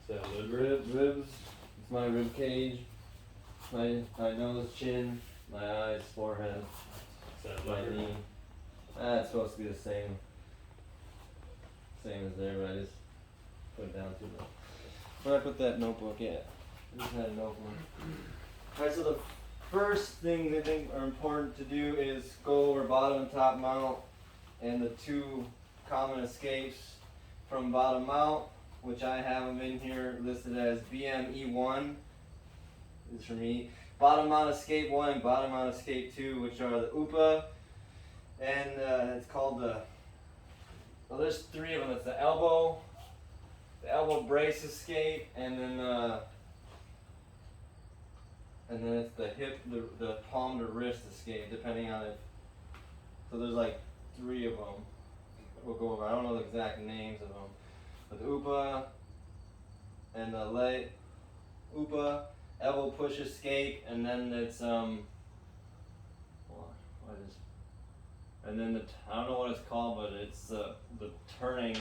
that Ribs. It's my rib cage. My nose, chin, my eyes, forehead, my knee. It's supposed to be the same as there, but I just put it down too low. Where I put that notebook at? I just had a notebook. Alright, so the first things I think are important to do is go over bottom and top mount and the two common escapes from bottom mount, which I have them in here listed as BME1 is for me. Bottom mount escape 1 and bottom mount escape 2, which are the UPA, and it's called well, there's three of them. It's the elbow brace escape, and then it's the hip, the palm to wrist escape, depending on it. So there's like three of them. We'll go over. I don't know the exact names of them, but the UPA and the leg UPA, elbow push escape, and then it's and then I don't know what it's called, but it's the turning.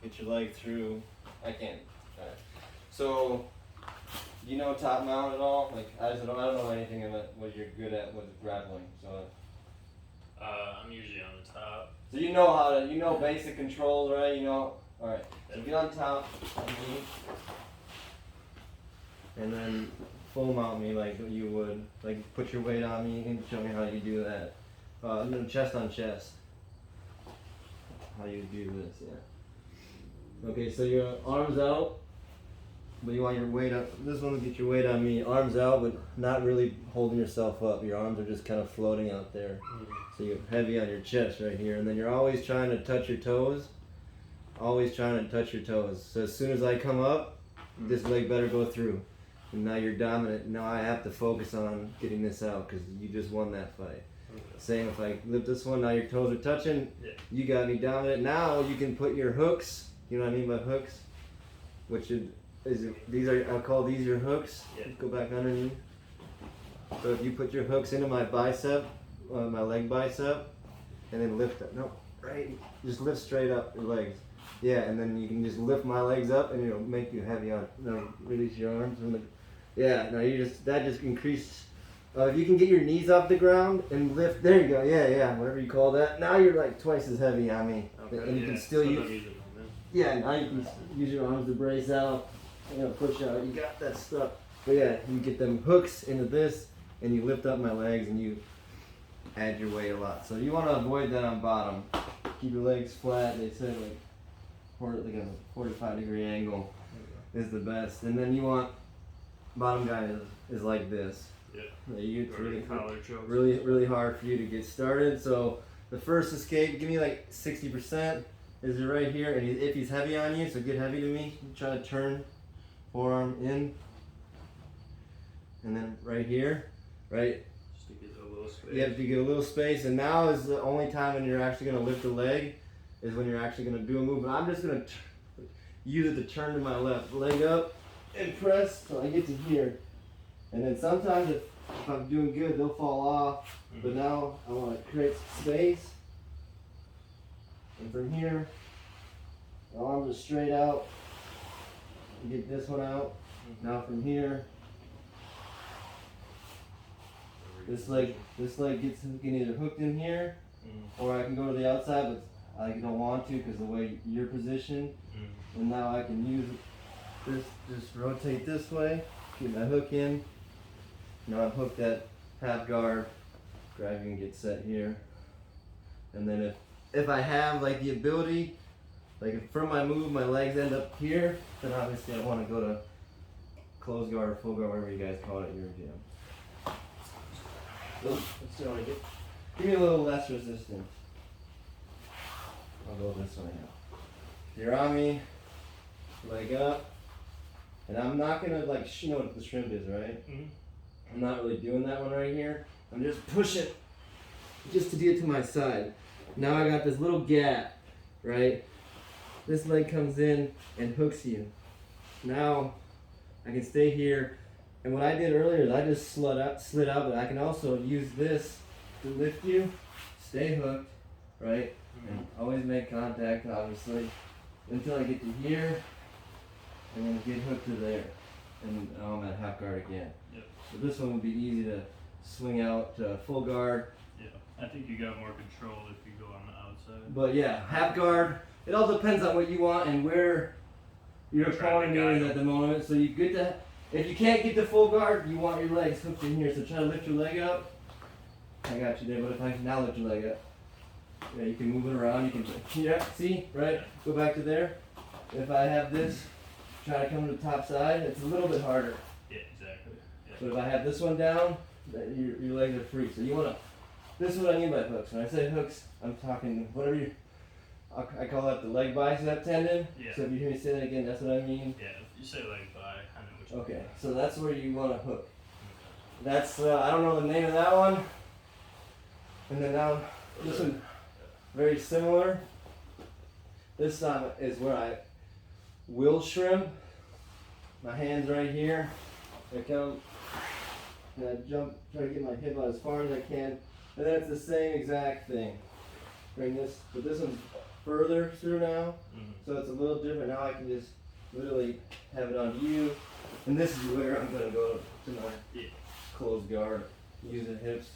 Get your leg through. I can't. Right. So, do you know top mount at all? Like I don't know anything about what you're good at with grappling. So. I'm usually on the top. So you know basic controls, right? All right. So get on top of me, and then full mount me like you would. Like put your weight on me and show me how you do that. Chest on chest. How you do this, yeah. Okay, so your arms out, but you want your weight up. This one will get your weight on me. Arms out, but not really holding yourself up. Your arms are just kind of floating out there. So you're heavy on your chest right here, and then you're always trying to touch your toes. Always trying to touch your toes. So as soon as I come up, this leg better go through. And now you're dominant. Now I have to focus on getting this out because you just won that fight. Same if I lift this one, now your toes are touching. Yeah. You got me dominant. Now you can put your hooks. You know what I mean by hooks? I'll call these your hooks. Yeah. Go back underneath. So if you put your hooks into my bicep, my leg bicep, and then lift it. No, right. Just lift straight up your legs. Yeah, and then you can just lift my legs up, and it'll make you heavy on. No, release your arms. Yeah. Now that just increased. If you can get your knees off the ground and lift, there you go. Yeah, whatever you call that. Now you're like twice as heavy on me, okay, and you can still use. Yeah, now you can use your arms to brace out. Push out. You got that stuff. But yeah, you get them hooks into this, and you lift up my legs, and you add your weight a lot. So you want to avoid that on bottom. Keep your legs flat. They say like a 45-degree angle is the best. And then you want bottom guy is like this. Yeah. It's really hard for you to get started. So the first escape, give me like 60%. Is it right here? And if he's heavy on you, so get heavy to me. Try to turn forearm in, and then right here, right. Just to get a little space. You have to get a little space, and now is the only time when you're actually going to lift the leg, is when you're actually going to do a move. But I'm just going to use it to turn to my left, leg up, and press till I get to here. And then sometimes if I'm doing good, they'll fall off. But now I want to create space. And from here, the arms are straight out. You get this one out. Now from here, this leg can either hooked in here, or I can go to the outside, but I don't want to because the way you're positioned. And now I can use this, just rotate this way, get my hook in. Now I'm hooked at half guard, grab you and get set here. And then if I have like the ability, like if from my move my legs end up here, then obviously I want to go to close guard or full guard, whatever you guys call it at your gym. So let's see what I get. Give me a little less resistance. I'll go this way now. You're on me, leg up, and I'm not gonna you know what the shrimp is, right? I'm not really doing that one right here. I'm just pushing just to get to my side. Now I got this little gap, right? This leg comes in and hooks you. Now I can stay here. And what I did earlier is I just slid out, but I can also use this to lift you, stay hooked, right? And always make contact, obviously, until I get to here. and then get hooked to there, and now I'm at half guard again. Yep. So this one would be easy to swing out to full guard. Yeah. I think you got more control if you go on the outside. But yeah, half guard. It all depends on what you want and where your opponent is at the moment. So you get to, if you can't get the full guard, you want your legs hooked in here. So try to lift your leg up. I got you there, but if I now lift your leg up, yeah, you can move it around. You can, yeah, see, right? Go back to there. If I have this, try to come to the top side. It's a little bit harder. Yeah, exactly. Yeah. But if I have this one down, your legs are free. So you wanna. This is what I mean by hooks. When I say hooks, I'm talking whatever you. I call that the leg bicep tendon. Yeah. So if you hear me say that again, that's what I mean. Yeah, if you say leg by, I know which one. Okay, so that's where you want to hook. That's I don't know the name of that one. And then now this one, very similar. This time is where I will shrimp. My hands right here. I come and I jump, try to get my hip out as far as I can. And then it's the same exact thing. Bring this, but this one's further through now, so it's a little different. Now I can just literally have it on you, and this is where I'm gonna go to my closed guard. Use the hips,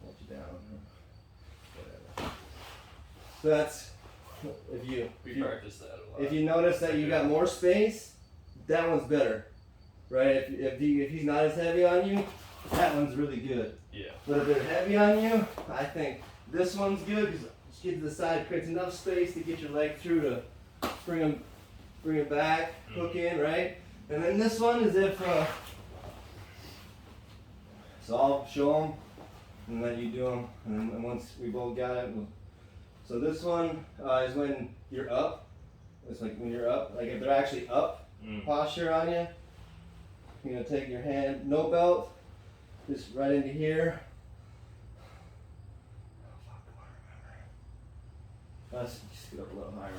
hold you down, whatever. So that's We practice that a lot. if you notice that you got more space, that one's better, right? If he's not as heavy on you, that one's really good. Yeah. But if they're heavy on you, I think this one's good because just get to the side, creates enough space to get your leg through to bring it back, hook in, right? And then this one is if, so I'll show them and then you do them, and then once we both got it, so this one is when you're up. It's like when you're up, like if they're actually up posture on you, you're gonna take your hand, no belt, just right into here. Let's just get up a little higher.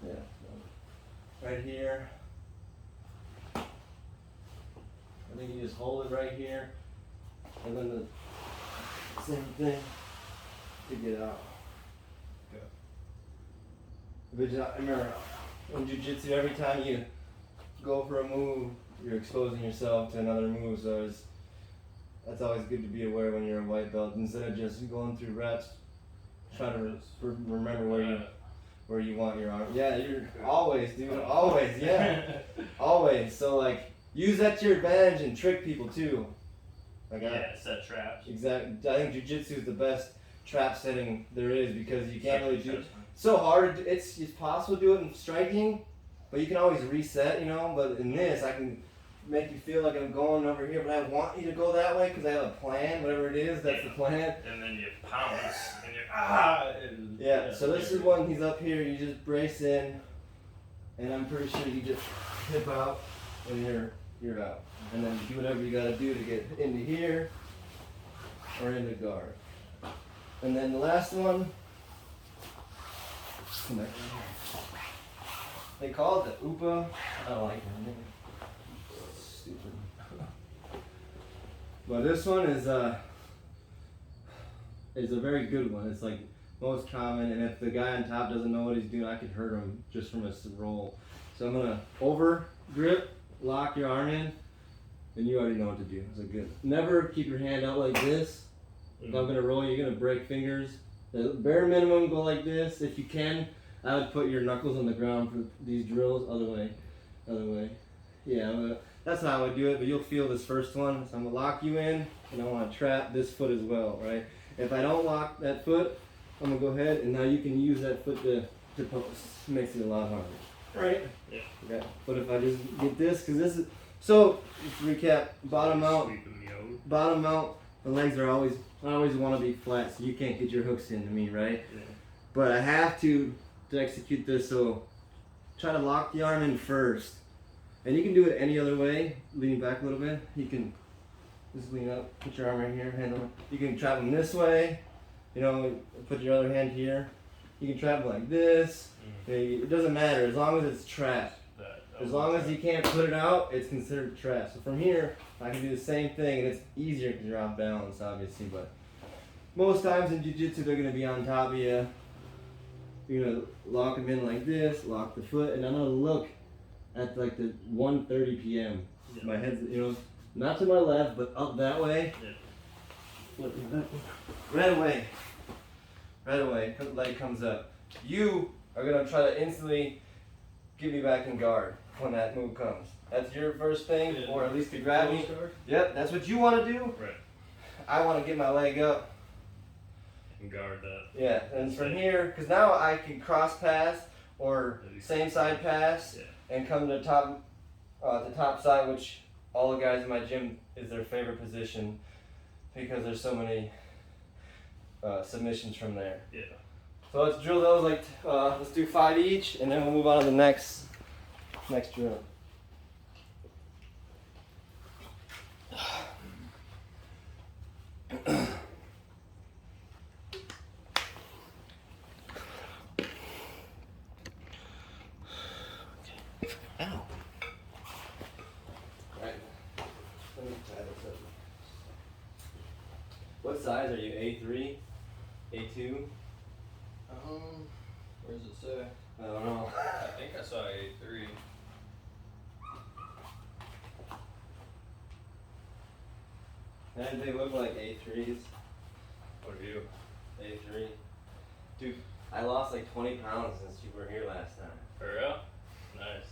Yeah. Right here. I think you just hold it right here. And then the same thing to get out. Okay. But remember, in jiu-jitsu, every time you go for a move, you're exposing yourself to another move. So that's always good to be aware when you're a white belt. Instead of just going through reps, try to remember where you want your arm. Yeah, you're always, dude. Always, yeah. Always. So like, use that to your advantage and trick people too. Like set traps. Exactly. I think jiu-jitsu is the best trap setting there is because you can't really do it. So hard. It's possible to do it in striking, but you can always reset, you know. But in this, I can make you feel like I'm going over here, but I want you to go that way because I have a plan, whatever it is, that's the plan. And then you pounce, and you're Yeah, so this is one, he's up here, you just brace in, and I'm pretty sure you just hip out, and you're out. And then do whatever you gotta do to get into here, or into guard. And then the last one, come back here. They call it the Upa. I don't like that name. Stupid. But this one is a very good one. It's like most common, and if the guy on top doesn't know what he's doing, I could hurt him just from a roll. So I'm gonna over grip, lock your arm in, and you already know what to do. So good. Never keep your hand out like this. If I'm gonna roll, you're gonna break fingers. The bare minimum, go like this. If you can, I would put your knuckles on the ground for these drills. Other way. Yeah, that's how I would do it, but you'll feel this first one. So I'm gonna lock you in, and I wanna trap this foot as well, right? If I don't lock that foot, I'm gonna go ahead, and now you can use that foot to post. It makes it a lot harder, right? Yeah. Okay. But if I just get this, because this is, so let's recap, bottom out, the legs are always, I always wanna be flat, so you can't get your hooks into me, right? Yeah. But I have to execute this, so try to lock the arm in first. And you can do it any other way, leaning back a little bit. You can just lean up, put your arm right here, hand on. You can trap them this way, you know, put your other hand here. You can trap them like this. It doesn't matter, as long as it's trapped. As long as you can't put it out, it's considered trapped. So from here, I can do the same thing, and it's easier because you're off balance, obviously. But most times in jiu-jitsu, they're going to be on top of you. You're going to lock them in like this, lock the foot, and I'm going to look at like the 1:30 p.m. Yeah. My head's, not to my left, but up that way. Yeah. Right away. Right away, leg comes up. You are gonna try to instantly get me back in guard when that move comes. That's your first thing, Yeah. or at least to grab me. Close guard? Yep, that's what you want to do. Right. I want to get my leg up. And guard that. Yeah, and from here, because now I can cross pass or same side pass Yeah. and come to the top side, which all the guys in my gym is their favorite position because there's so many submissions from there. Yeah. So let's drill those let's do 5 each, and then we'll move on to the next drill. Ow. Right. Let me tie this up. What size are you? A3? A2? Where's it say? I don't know. I think I saw A3. And they look like A3s. What are you? A3. Dude, I lost like 20 pounds since you were here last time. For real? Nice.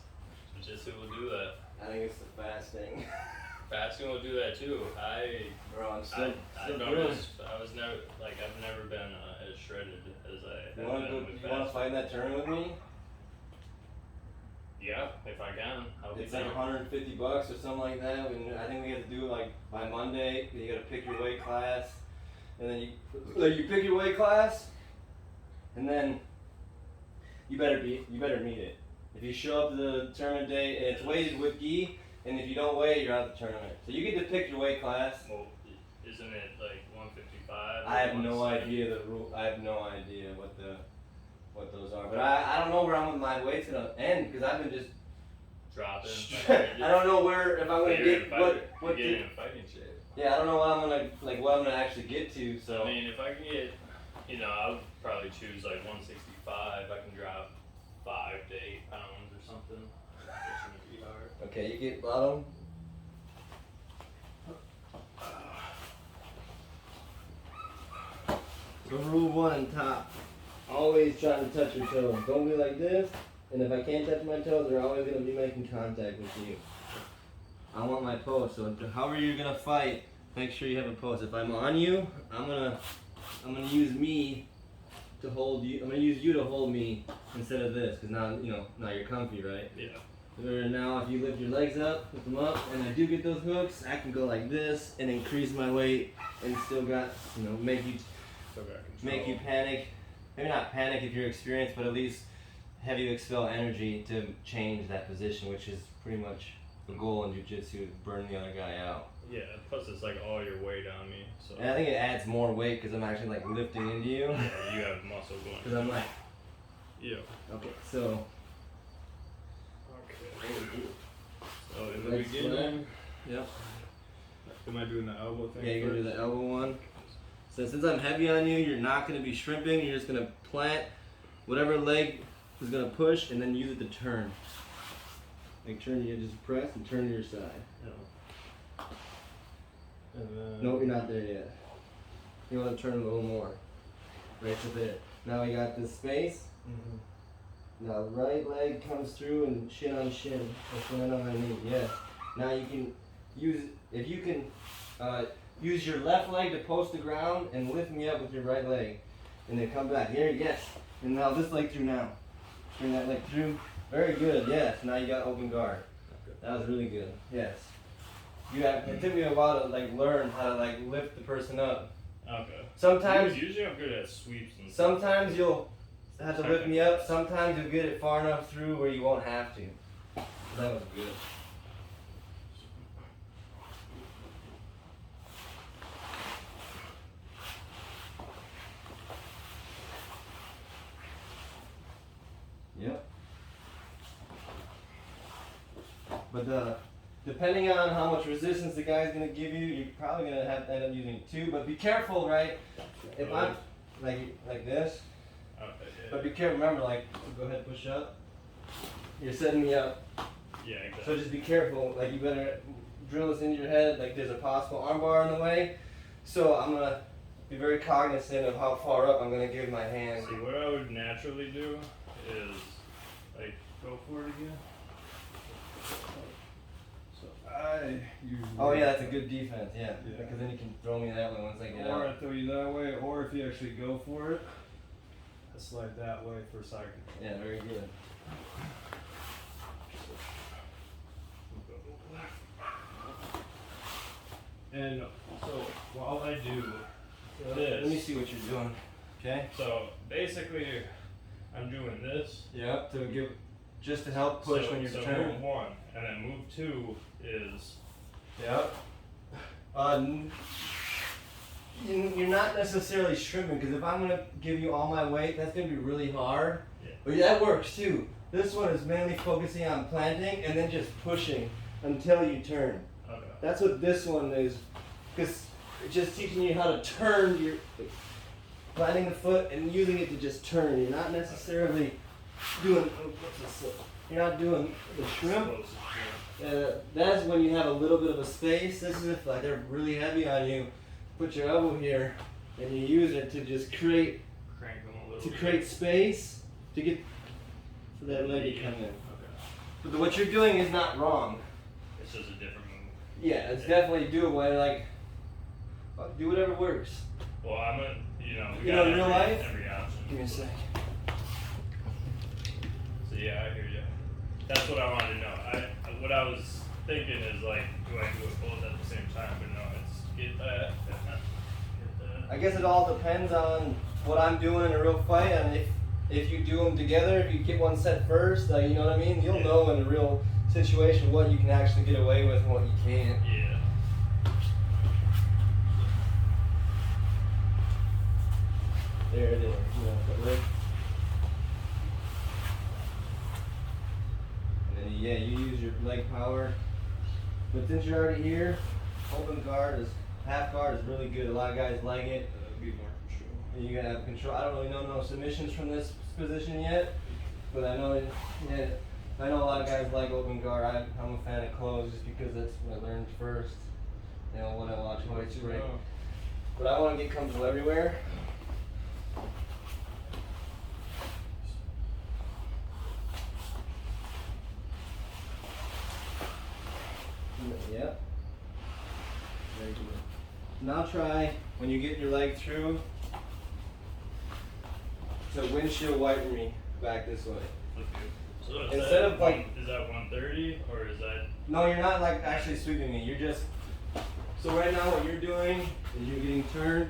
Jiu-jitsu will do that. I think it's the fasting. Fasting will do that too. Bro, I'm I still don't doing. I was never like I've never been as shredded as I You have wanna been go? with You wanna fasting. fight in that tournament with me? Yeah, if I can, I'll be It's like down. $150 or something like that. And I think we have to do it like by Monday. You gotta pick your weight class, and then you pick your weight class, and then you better meet it. If you show up to the tournament day and it's weighted with gi, and if you don't weigh, you're out of the tournament. So you get to pick your weight class. Well, isn't it like 155? I have no 170? idea the rule. I have no idea what those are. But I don't know where my weight's gonna end because I've been just. Dropping. I don't know where if I'm gonna get what get in fighting shape. Yeah, I don't know what I'm gonna actually get to. So I mean, if I can get, I'll probably choose like 165. I can drop 5 to 8 pounds or something. That shouldn't be hard. okay, you get bottom. So rule 1, top. Always try to touch your toes. Don't be like this. And if I can't touch my toes, they're always gonna be making contact with you. I want my post. So however you're gonna fight, make sure you have a post. If I'm on you, I'm gonna use me to hold you. I'm gonna use you to hold me instead of this, because now you're comfy, right? Yeah. Or now if you lift your legs up, lift them up, and I do get those hooks, I can go like this and increase my weight and still got, make you Still got control. make you panic. Maybe not panic if you're experienced, but at least have you expel energy to change that position, which is pretty much the goal in jiu-jitsu, to burn the other guy out. Yeah. Plus, it's like all your weight on me. So. And I think it adds more weight because I'm actually like lifting into you. Yeah, you have muscle going. Because I'm like, Yeah. okay, so. Okay. So in the legs beginning, Yep. am I doing the elbow thing? Yeah, you're gonna do first? the elbow one. So since I'm heavy on you, you're not gonna be shrimping. You're just gonna plant whatever leg is gonna push, and then use it to turn. Like turn, you just press and turn to your side. Yeah. And then. Nope, you're not there yet. You want to turn a little more. Right to there. Now we got this space. Now the right leg comes through and shin on shin. That's right on my knee. Yes. Now you can use use your left leg to post the ground and lift me up with your right leg, and then come back here. Yes. And now this leg through now. Bring that leg through. Very good. Yes. Now you got open guard. That was really good. Yes. It took me a while to learn how to lift the person up. Okay. Sometimes Usually I'm good at sweeps and stuff. Sometimes you'll have to lift me up. Sometimes you'll get it far enough through where you won't have to. That was good. Yep. But depending on how much resistance the guy's gonna give you, you're probably gonna have to end up using 2. But be careful, right? If I'm like this. Okay, yeah. But be careful, remember, go ahead, push up. You're setting me up Yeah, exactly. So just be careful. Like you better drill this into your head. Like there's a possible armbar in the way. So I'm gonna be very cognizant of how far up I'm gonna give my hand. See, what I would naturally do is, like, go for it again. So I usually. Oh yeah, that's a good defense. Yeah, Yeah. because then you can throw me that way once I get Or out. I throw you that way, or if you actually go for it, I slide that way for side control. Yeah, very good. And so while I do Let me this, see what you're doing. Okay. so basically I'm doing this. Yep. To give, just to help push when you're so turning. move 1, and then move 2 is Yep. You're not necessarily shrimping because if I'm gonna give you all my weight, that's gonna be really hard. Yeah. But that works too. This one is mainly focusing on planting and then just pushing until you turn. okay. That's what this one is, because it's just teaching you how to turn your planting the foot and using it to just turn. You're not necessarily doing. You're not doing the shrimp. That's when you have a little bit of a space. This is if like they're really heavy on you. Put your elbow here, and you use it to just create Crank them a little bit. create space to get for that leg to come in. Okay. But what you're doing is not wrong. It's just a different move. Yeah, it's definitely doable. And like, do whatever works. Well, I'm a, we You got know, in real life? every option. Give me a sec. So yeah, I hear you. That's what I wanted to know. What I was thinking is like, do I do it both at the same time? But no, it's get that, get that. I guess it all depends on what I'm doing in a real fight, and if you do them together, if you get one set first, you know what I mean. You'll know in a real situation what you can actually get away with and what you can't. Yeah. There it is. You know, that leg. And then yeah, you use your leg power. But since you're already here, open guard is half guard is really good. A lot of guys like it. Be more control. And you gotta have control. I don't really know no submissions from this position yet, but I know I know a lot of guys like open guard. I'm a fan of close just because that's what I learned first. You know, when I watch Hoyt's break. But I want to get comfortable everywhere. Yep. Very good. Now try, when you get your leg through, to windshield wiper me back this way. Okay. So is Instead that of, like- is that 130 or is that? No, you're not like actually sweeping me. You're just, so right now what you're doing is you're getting turned,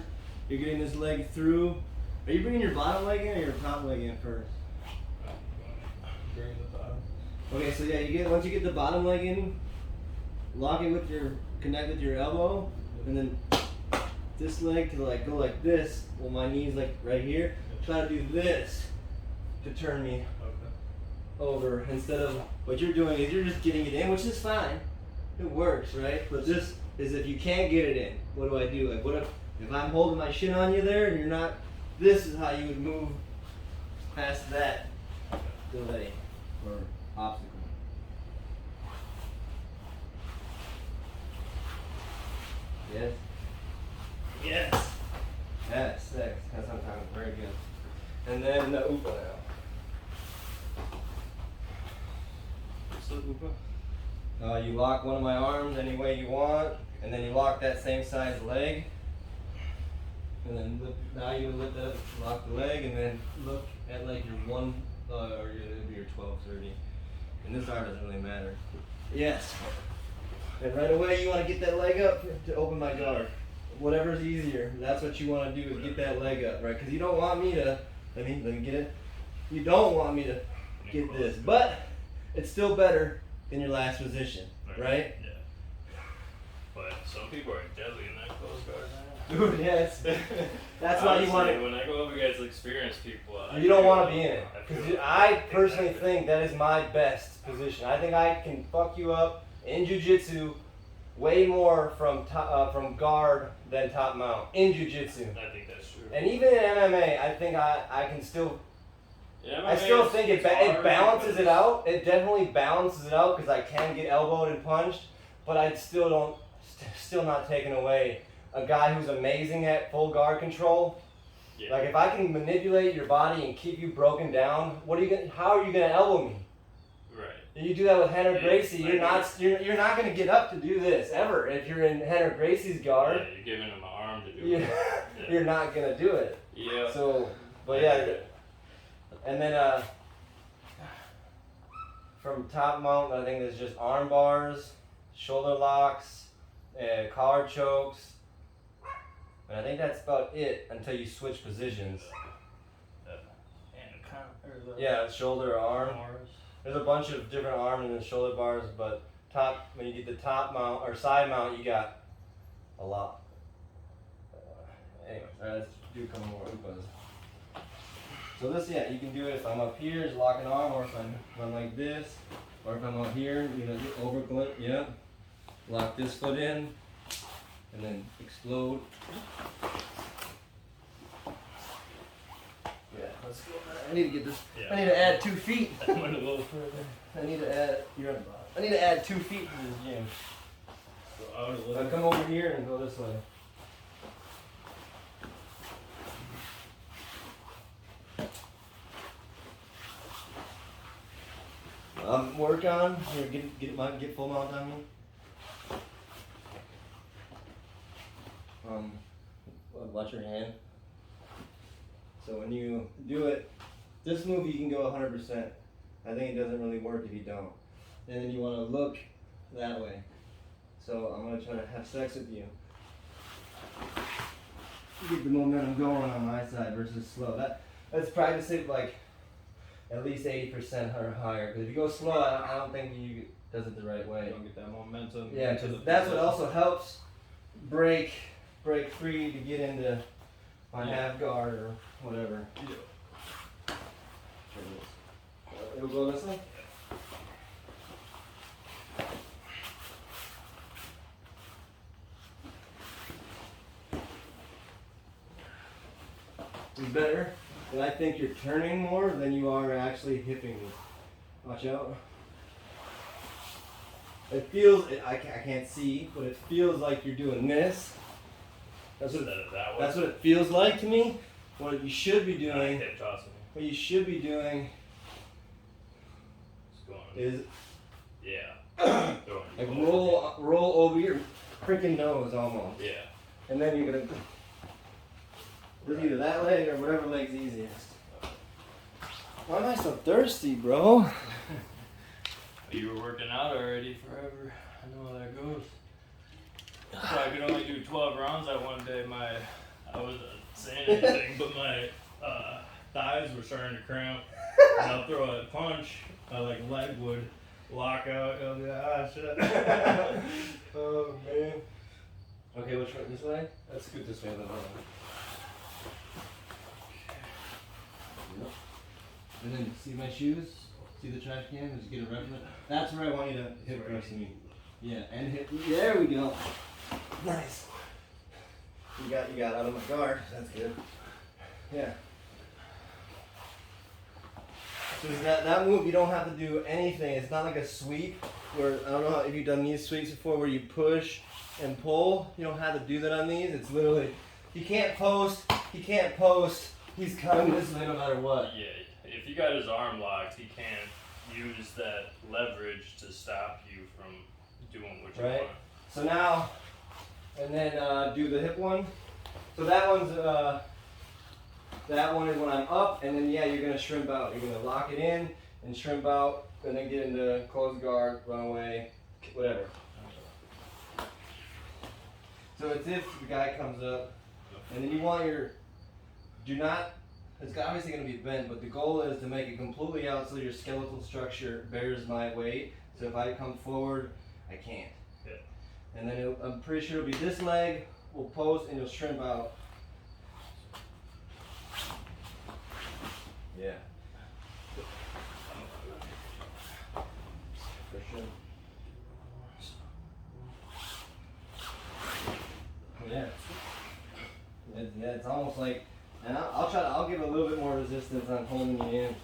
you're getting this leg through. Are you bringing your bottom leg in or your top leg in first? Bring the bottom. Okay, so yeah, once you get the bottom leg in, lock it with connect with your elbow, and then this leg to like go like this. Well, my knee's like right here. Try to do this to turn me Okay. over instead of what you're doing is you're just getting it in, which is fine. It works, right? But this is if you can't get it in, what do I do? Like, what if I'm holding my shin on you there and you're not? This is how you would move past that delay or obstacle. Yes. Yes. Yes. That's what I'm talking. Very good. And then the upa now. What's the upa? You lock one of my arms any way you want, and then you lock that same size leg. And then now you lift up, lock the leg, and then look at like your one, or your 12:30. And this arm doesn't really matter. Yes. And right away you want to get that leg up to open my guard. Whatever's easier. That's what you want to do is get that leg up, right? Because you don't want me to. Let me get it. You don't want me to get this, but it's still better than your last position, right? Yeah. But some people are deadly in that close guard. Dude, yes. That's why you want Honestly, to. When I go up against experienced people, You don't want to be in it. I Because feel- I personally think that is my best position. I think I can fuck you up in jiu-jitsu way more from from guard than top mount in jiu-jitsu. I think that's true. And even in MMA, I think I can still Yeah, I still think it balances it out. It definitely balances it out because I can get elbowed and punched, but I still don't, still not taking away a guy who's amazing at full guard control. Yeah. Like if I can manipulate your body and keep you broken down, how are you gonna elbow me? Right. You do that with Henry Yeah, Gracie, you're like- not not gonna get up to do this ever. If you're in Henry Gracie's guard, Yeah, you're giving him an arm to do you, it. Yeah. you're not gonna do it. Yeah. So, but yeah, and then from top mount, I think there's just arm bars, shoulder locks, collar chokes, and I think that's about it until you switch positions. Yeah, shoulder, arm. There's a bunch of different arm and shoulder bars, but when you get the top mount or side mount, you got a lot. Anyway, let's do a couple more Upas. So this, yeah, you can do it if I'm up here, just lock an arm, or if I'm like this, or if I'm out here, you know, over glint, yeah. Lock this foot in, and then explode. Yeah, let's go. I need to get this. Yeah. I need to add 2 feet. I went a little further. I need to add. I need to add 2 feet to this gym. So I would have So looked. come over here and go this way. Work on. Here, get full mount on me. Watch your hand. So when you do it, this move you can go 100%. I think it doesn't really work if you don't. And then you want to look that way. So I'm gonna try to have sex with you. Get the momentum going on my side versus slow. Let's practice it like at least 80% or higher. Because if you go slow, I don't think you does it the right way. You don't get that momentum. Yeah, into because the that's what position. also helps break free to get into my half guard or whatever. Yeah. It'll go this way. It's better, but I think you're turning more than you are actually hipping me. Watch out. It feels, I can't see, but it feels like you're doing this. That's what, Instead of that way. that's what it feels like to me. What you should be doing, Hip tossing. what you should be doing Just going. is Yeah. Throwing like you over. roll over your freaking nose almost. Yeah. And then you're gonna do either that leg or whatever leg's easiest. Why am I so thirsty, bro? You were working out already forever. I know how that goes. So I could only do 12 rounds that one day. I wasn't saying anything, but my thighs were starting to cramp. And I'll throw a punch, like leg would lock out. I'll be like, ah, shit. Oh man. Okay, which way? This way? Let's scoot this way a little bit. Yep. And then see my shoes? See the trash can? Just get a reference. That's where I want you to hip thrust me. Yeah, and hip. There we go. Nice. You got out of my guard. That's good. Yeah. So that move, you don't have to do anything. It's not like a sweep where, I don't know if you've done these sweeps before where you push and pull. You don't have to do that on these. It's literally, he can't post. He's coming this way no matter what. Yeah, if you got his arm locked, he can't use that leverage to stop you from doing what you Right. want. So now, and then do the hip one. So that one is when I'm up, and then yeah, you're gonna shrimp out. You're gonna lock it in and shrimp out, and then get into closed guard, run away, whatever. So it's if the guy comes up, and then you want it's obviously gonna be bent, but the goal is to make it completely out so your skeletal structure bears my weight. So if I come forward, I can't. Yeah. And then I'm pretty sure it'll be this leg will post and you'll shrimp out. Yeah. For sure. Yeah. It's almost like, and I'll give a little bit more resistance on holding you in.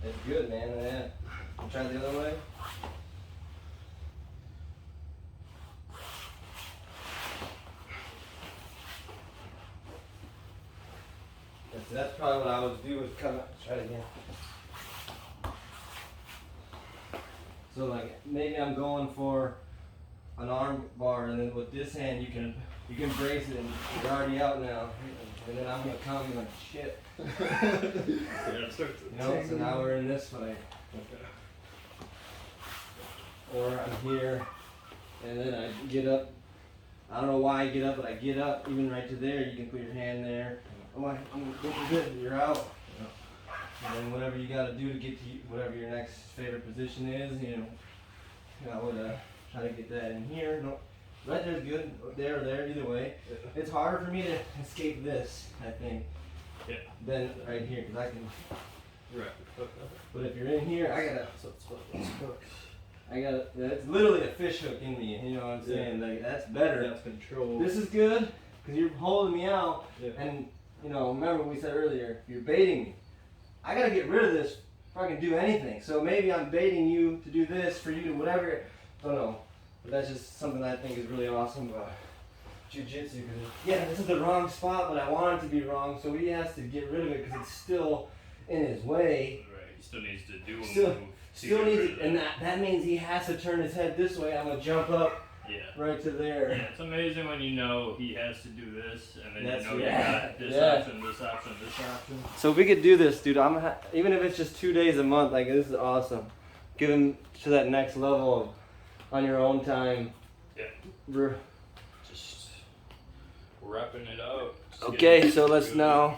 It's good, man. Yeah. Try it the other way. That's probably what I would do is come out. Try it again. So like maybe I'm going for an arm bar, and then with this hand you can brace it, and you're already out now. And then I'm gonna come and like shit. Yeah, it starts to You know, so now we're in this fight. Okay. Or I'm here, and then I get up. I don't know why I get up, but I get up even right to there. You can put your hand there. Oh, I'm good. You're out. And then whatever you got to do to get to whatever your next favorite position is, you know, I would try to get that in here. No, right there's good. There or there, either way. It's harder for me to escape this, I think, than right here, because I can. Right. But if you're in here, I gotta, it's literally a fish hook in me, you know what I'm saying? Like, that's better. That's control. This is good, because you're holding me out, and, you know, remember what we said earlier, you're baiting me. I gotta get rid of this before I can do anything. So maybe I'm baiting you to do this, for you to whatever, don't know. But that's just something I think is really awesome about jiu-jitsu. Yeah, this is the wrong spot, but I want it to be wrong, so he has to get rid of it, because it's still in his way. Right. He still needs to do a Still- move. Still needs it, and that means he has to turn his head this way. I'm gonna jump up Yeah. right to there. Yeah, it's amazing when you know he has to do this, and then That's- you know yeah. you got this Yeah. option, this option, this option. So if we could do this, dude, even if it's just 2 days a month, like this is awesome. Get him to that next level of on your own time. Yeah. Br- Just repping it out. Just Okay, getting so let's good.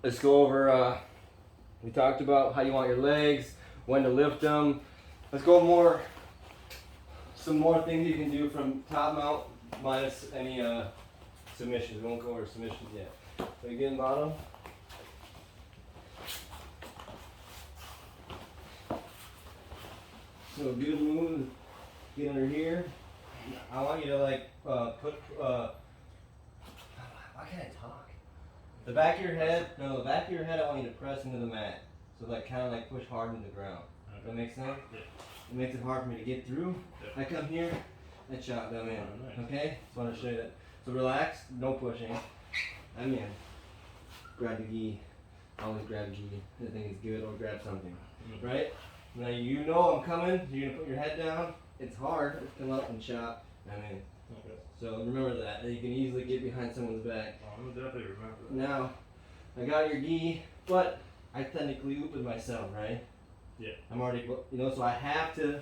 let's go over. We talked about how you want your legs, when to lift them. Let's go some more things you can do from top mount minus any submissions. We won't go over submissions yet. So again, bottom. So a good move, get under here. I want you to like put. Why can't I talk? The back of your head. No, the back of your head. I want you to press into the mat. So like kind of like push hard into the ground. Does that make sense? Yeah. It makes it hard for me to get through. Yeah. I come here, I chop them in. Oh, nice. Okay? Just want to show you that. So relax, no pushing. I'm in. Grab the gi. Always grab a gi. I think it's good, or grab something. Mhm. Right? Now you know I'm coming. You're gonna put your head down. It's hard to come up and chop. I'm in. Okay. So remember that. You can easily get behind someone's back. Oh, I'm gonna definitely remember that. Now, I got your gi, but I technically opened myself, right? Yeah. I'm already, so I have to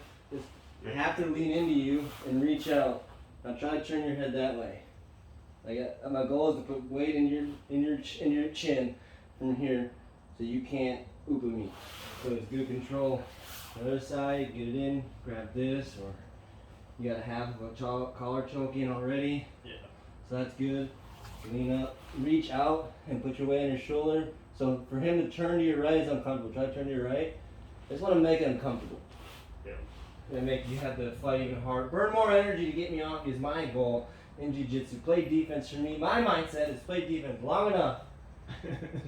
lean into you and reach out. Now try to turn your head that way. My goal is to put weight in your chin from here, so you can't oop me. So it's good control. The other side, get it in, grab this, or you got half of a collar choke in already. Yeah. So that's good. Lean up, reach out, and put your weight on your shoulder. So for him to turn to your right is uncomfortable. Try to turn to your right. I just want to make it uncomfortable. Yeah. And make you have to fight even harder. Burn more energy to get me off is my goal in jiu-jitsu. Play defense for me. My mindset is play defense long enough.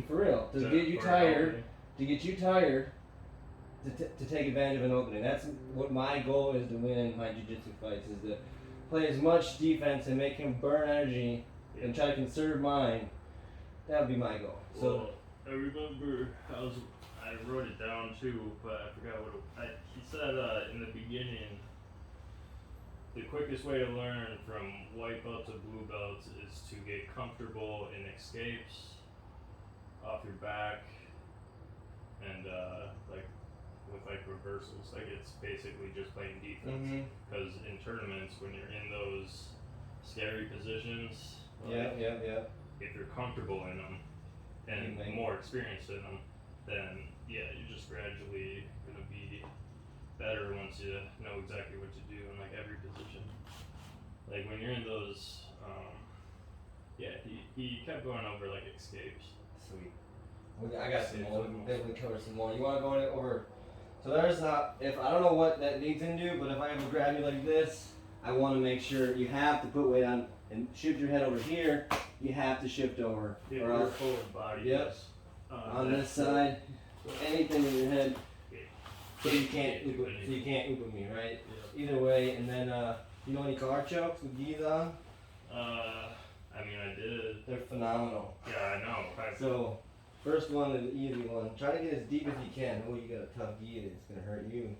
For real. To get you tired. To get you tired. To take advantage of an opening. That's what my goal is to win my jiu-jitsu fights. Is to play as much defense and make him burn energy and try to conserve mine. That would be my goal. So. Well, I remember I wrote it down too, but I forgot he said in the beginning, the quickest way to learn from white belt to blue belts is to get comfortable in escapes off your back and with reversals. Like it's basically just playing defense. Because in tournaments, when you're in those scary positions, Yeah. if you're comfortable in them and more experienced in them, then yeah, you're just gradually gonna be better once you know exactly what to do in like every position. Like when you're in those, he kept going over like escapes. Sweet. I got some more. We'll definitely cover some more. You want to go over? So there's not. If I don't know what that leads into, but if I ever grab you like this, I want to make sure you have to put weight on and shift your head over here. You have to shift over, Yeah, or your else full body. Yep. Is, on this side, anything in your head, Yeah. So you can't do oop, so anything. you can't oop me, right? Yeah. Either way, and then you know any collar chokes with gis on? I mean, I did. They're phenomenal. Yeah, I know. So first one is the easy one. Try to get as deep as you can. Oh, you got a tough gi, it's gonna hurt you.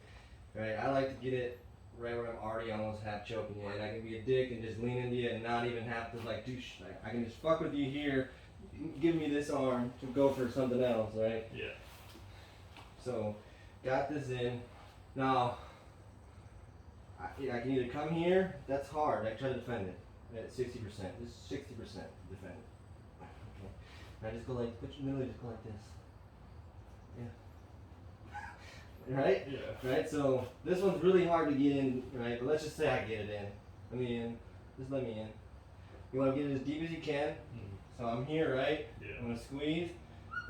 Right? I like to get it right where I'm already almost half choking you, and I can be a dick and just lean into you and not even have to like do like I can just fuck with you here. Give me this arm to go for something else, right? Yeah. So, got this in. Now, I can either come here. That's hard. I try to defend it at 60%. This is 60% defend it. Okay. Now just go like, literally just go like this. Yeah. Right? Yeah. Right. So this one's really hard to get in. Right. But let's just say I get it in. Let me in. Just let me in. You want to get it as deep as you can. So I'm here, right? Yeah. I'm gonna squeeze,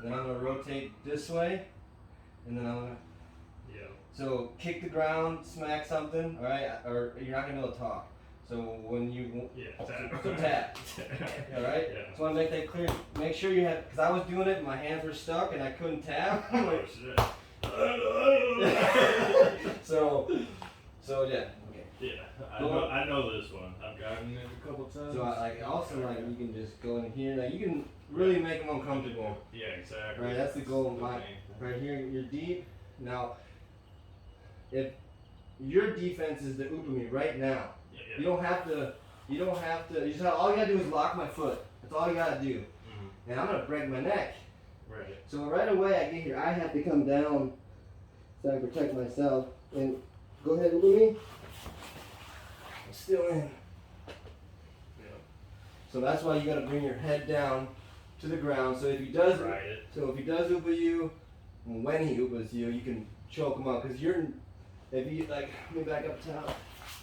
and then I'm gonna rotate this way, and then I'm gonna. Yeah. So kick the ground, smack something, all right? Or you're not gonna be able to talk. So when you. Yeah. So tap. All right. Yeah. So I want to make that clear. Make sure you have, because I was doing it, and my hands were stuck, and I couldn't tap. Oh shit. So yeah. Okay. Yeah. I know this one. I've gotten it a couple times. So also you can just go in here. Like you can really make them uncomfortable. Yeah, exactly. Right, that's the goal. The main thing. Right here, you're deep. Now, if your defense is to oop me right now, Yeah. you don't have to. You just all you gotta do is lock my foot. That's all you gotta do. Mm-hmm. And I'm gonna break my neck. Right. So right away I get here, I have to come down so I can protect myself. And go ahead and oop me. I'm still in. Yeah. So that's why you gotta bring your head down to the ground. So if he does, Ride it. so if he does oopa you, when he oopas you, you can choke him up. Cause if you like, let me back up top.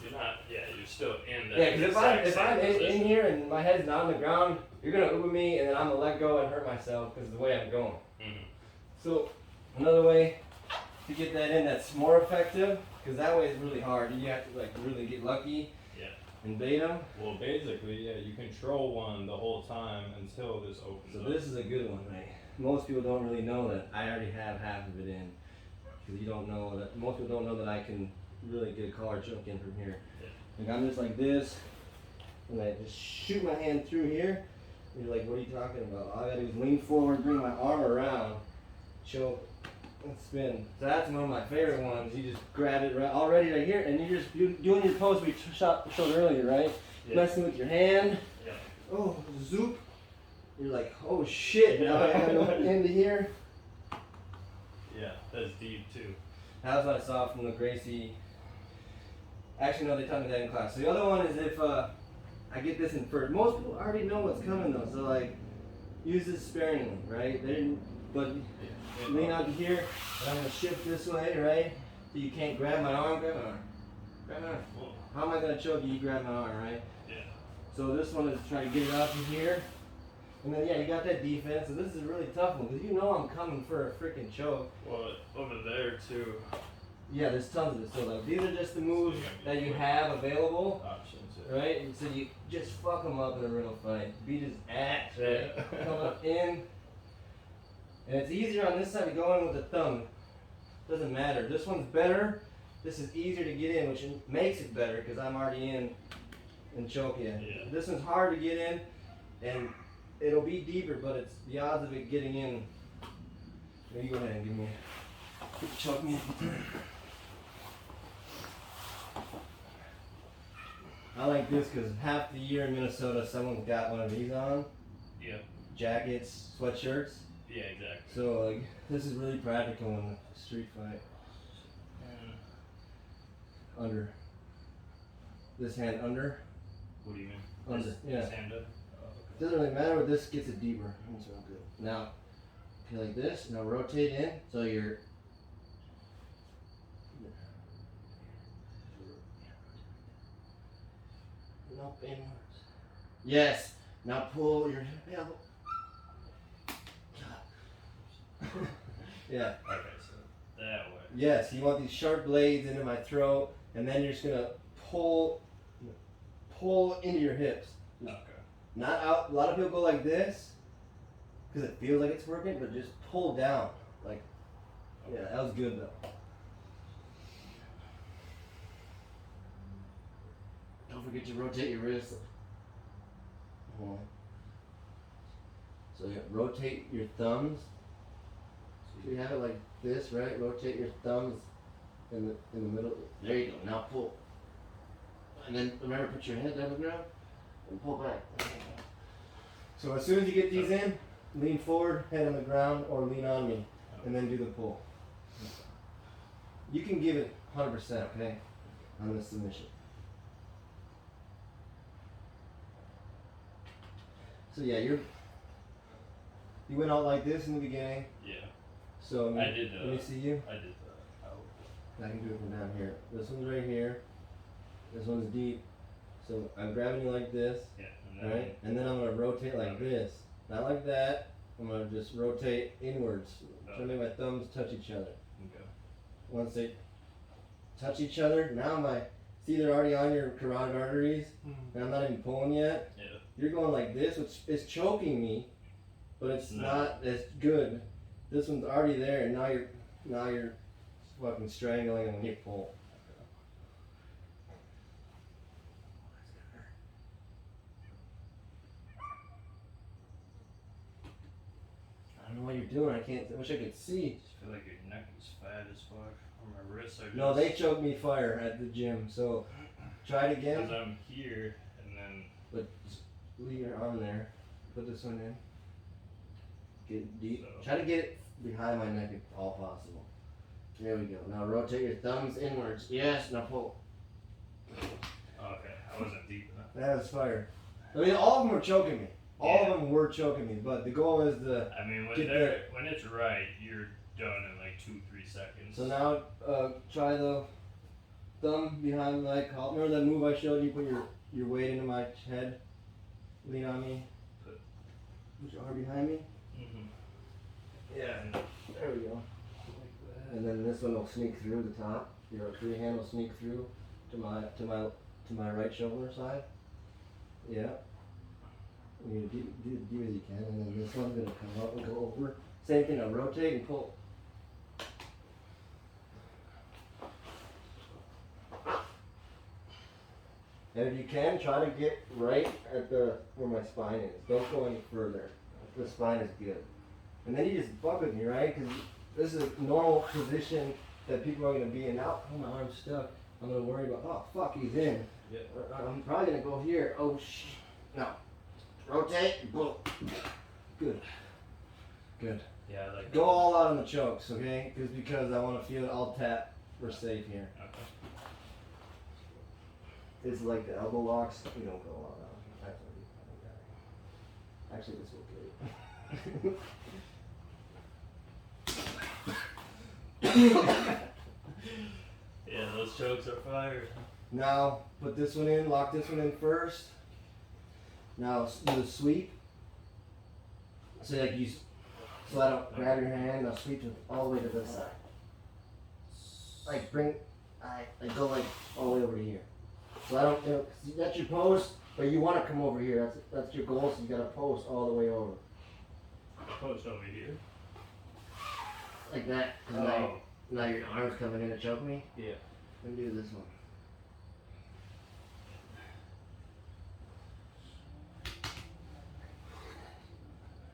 You're not. Yeah. You're still in that. Yeah, cause if I'm in position. here and my head's not on the ground, you're gonna oopa me, and then I'm gonna let go and hurt myself because of the way I'm going. Mhm. So another way to get that in that's more effective, because that way it's really hard. You have to like really get lucky. Yeah. And bait them. Well, basically, yeah, you control one the whole time until this opens So up. this is a good one, right? Most people don't really know that I already have half of it in, because you don't know that. Most people don't know that I can really get a collar choke in from here. Yeah. Like I'm just like this, and I just shoot my hand through here. And you're like, what are you talking about? All I gotta do is lean forward, bring my arm around, choke, and spin. So that's one of my favorite ones. You just grab it already right here, and you're just doing your pose we showed earlier, right? Yeah. Messing with your hand. Yeah. Oh, zoop. You're like, oh shit, now I gotta go into here. Yeah. That's deep too. That was what I saw from the Gracie. Actually, no, they taught me that in class. So the other one is if I get this in first. Most people already know what's coming though, so like, use this sparingly, right? But Yeah. lean out to here, and I'm gonna shift this way, right? So you can't grab my arm, grab my arm. Grab my arm. Cool. How am I gonna choke you? You grab my arm, right? Yeah. So this one is trying to get it out to here. And then yeah, you got that defense, so this is a really tough one, because you know I'm coming for a freaking choke. Well, over there too. Yeah, there's tons of it. So like these are just the moves that you have available, Options. right? And so you just fuck them up in a real fight. Beat his ass, right? Yeah. Come up in. And it's easier on this side to go in with the thumb. Doesn't matter. This one's better. This is easier to get in, which makes it better because I'm already in and choke you. Yeah. This one's hard to get in, and it'll be deeper, but it's the odds of it getting in. Here, you go ahead and give me choke me. I like this because half the year in Minnesota, someone's got one of these on. Yeah. Jackets, sweatshirts. Yeah. Exactly. So like, this is really practical in the street fight. And Under. This hand under. what do you mean? Under. This Yeah. hand up. Doesn't really matter, but this gets it deeper. That's real good. Now, okay, like this. Now rotate in, so you're. Up inwards. Yes. Now pull your elbow. Yeah. Okay. So that way. Yes. You want these sharp blades into my throat, and then you're just gonna pull into your hips. Okay. Not out. A lot of people go like this because it feels like it's working, but just pull down. Like, yeah, that was good though. Don't forget to rotate your wrist. So yeah, rotate your thumbs. So you have it like this, right? Rotate your thumbs in the middle. There you go. Now pull. And then remember, put your head down the ground and pull back. So as soon as you get these in, lean forward, head on the ground, or lean on me, and then do the pull. You can give it 100%, okay, on this submission. So yeah, you went out like this in the beginning. Yeah. So I did. let me see you. I did the. I can do it from down here. This one's right here. This one's deep. So I'm grabbing you like this, Yeah. And right? And then I'm gonna rotate like this, not like that. I'm gonna just rotate inwards. Try to make my thumbs touch each other. Okay. Once they touch each other, now see they're already on your carotid arteries, and I'm not even pulling yet. Yeah. You're going like this, which is choking me, but it's No. not as good. This one's already there, and now you're fucking strangling when you pull. I don't know what you're doing. I wish I could see. I just feel like your neck is fat as fuck. Or my wrists are just. No, they choked me fire at the gym. So try it again. Because I'm here and then. But just leave your arm there. Put this one in. Get deep. So. Try to get it behind my neck if all possible. There we go. Now rotate your thumbs inwards. Yes, now pull. Okay, I wasn't deep enough. That was fire. I mean, all of them were choking me. All of them were choking me, but the goal is to. I mean, Get when it's right, you're done in like 2-3 seconds. So now, try the thumb behind my collar. Remember that move I showed you? Put your weight into my head. Lean on me. Put your arm behind me. Yeah. There we go. And then this one will sneak through the top. Your free hand will sneak through to my right shoulder side. Yeah. You do as you can, and then this one's gonna come up and go over. Same thing. I'll rotate and pull. And if you can, try to get right at where my spine is. Don't go any further. The spine is good. And then you just buck with me, right? Because this is a normal position that people are going to be in. Now, oh, my arm's stuck. I'm going to worry about, oh, fuck, he's in. Yeah. I'm probably going to go here. Oh, shit. No. Rotate. Boom. Good. Good. Yeah, I like Go all out on the chokes, okay? Because I want to feel it all tap. We're safe here. Okay. It's like the elbow locks. We don't go all out. Actually, this will kill you. Yeah, those chokes are fire. Now, put this one in, lock this one in first. Now, do the sweep. So like so I don't grab your hand, I'll sweep it all the way to this side. Like I go like all the way over here. So I don't, that's your post, but you want to come over here. That's your goal, so you got to post all the way over. Post over here. Like that. 'Cause now your arm's coming in to choke me. Yeah. Let me do this one.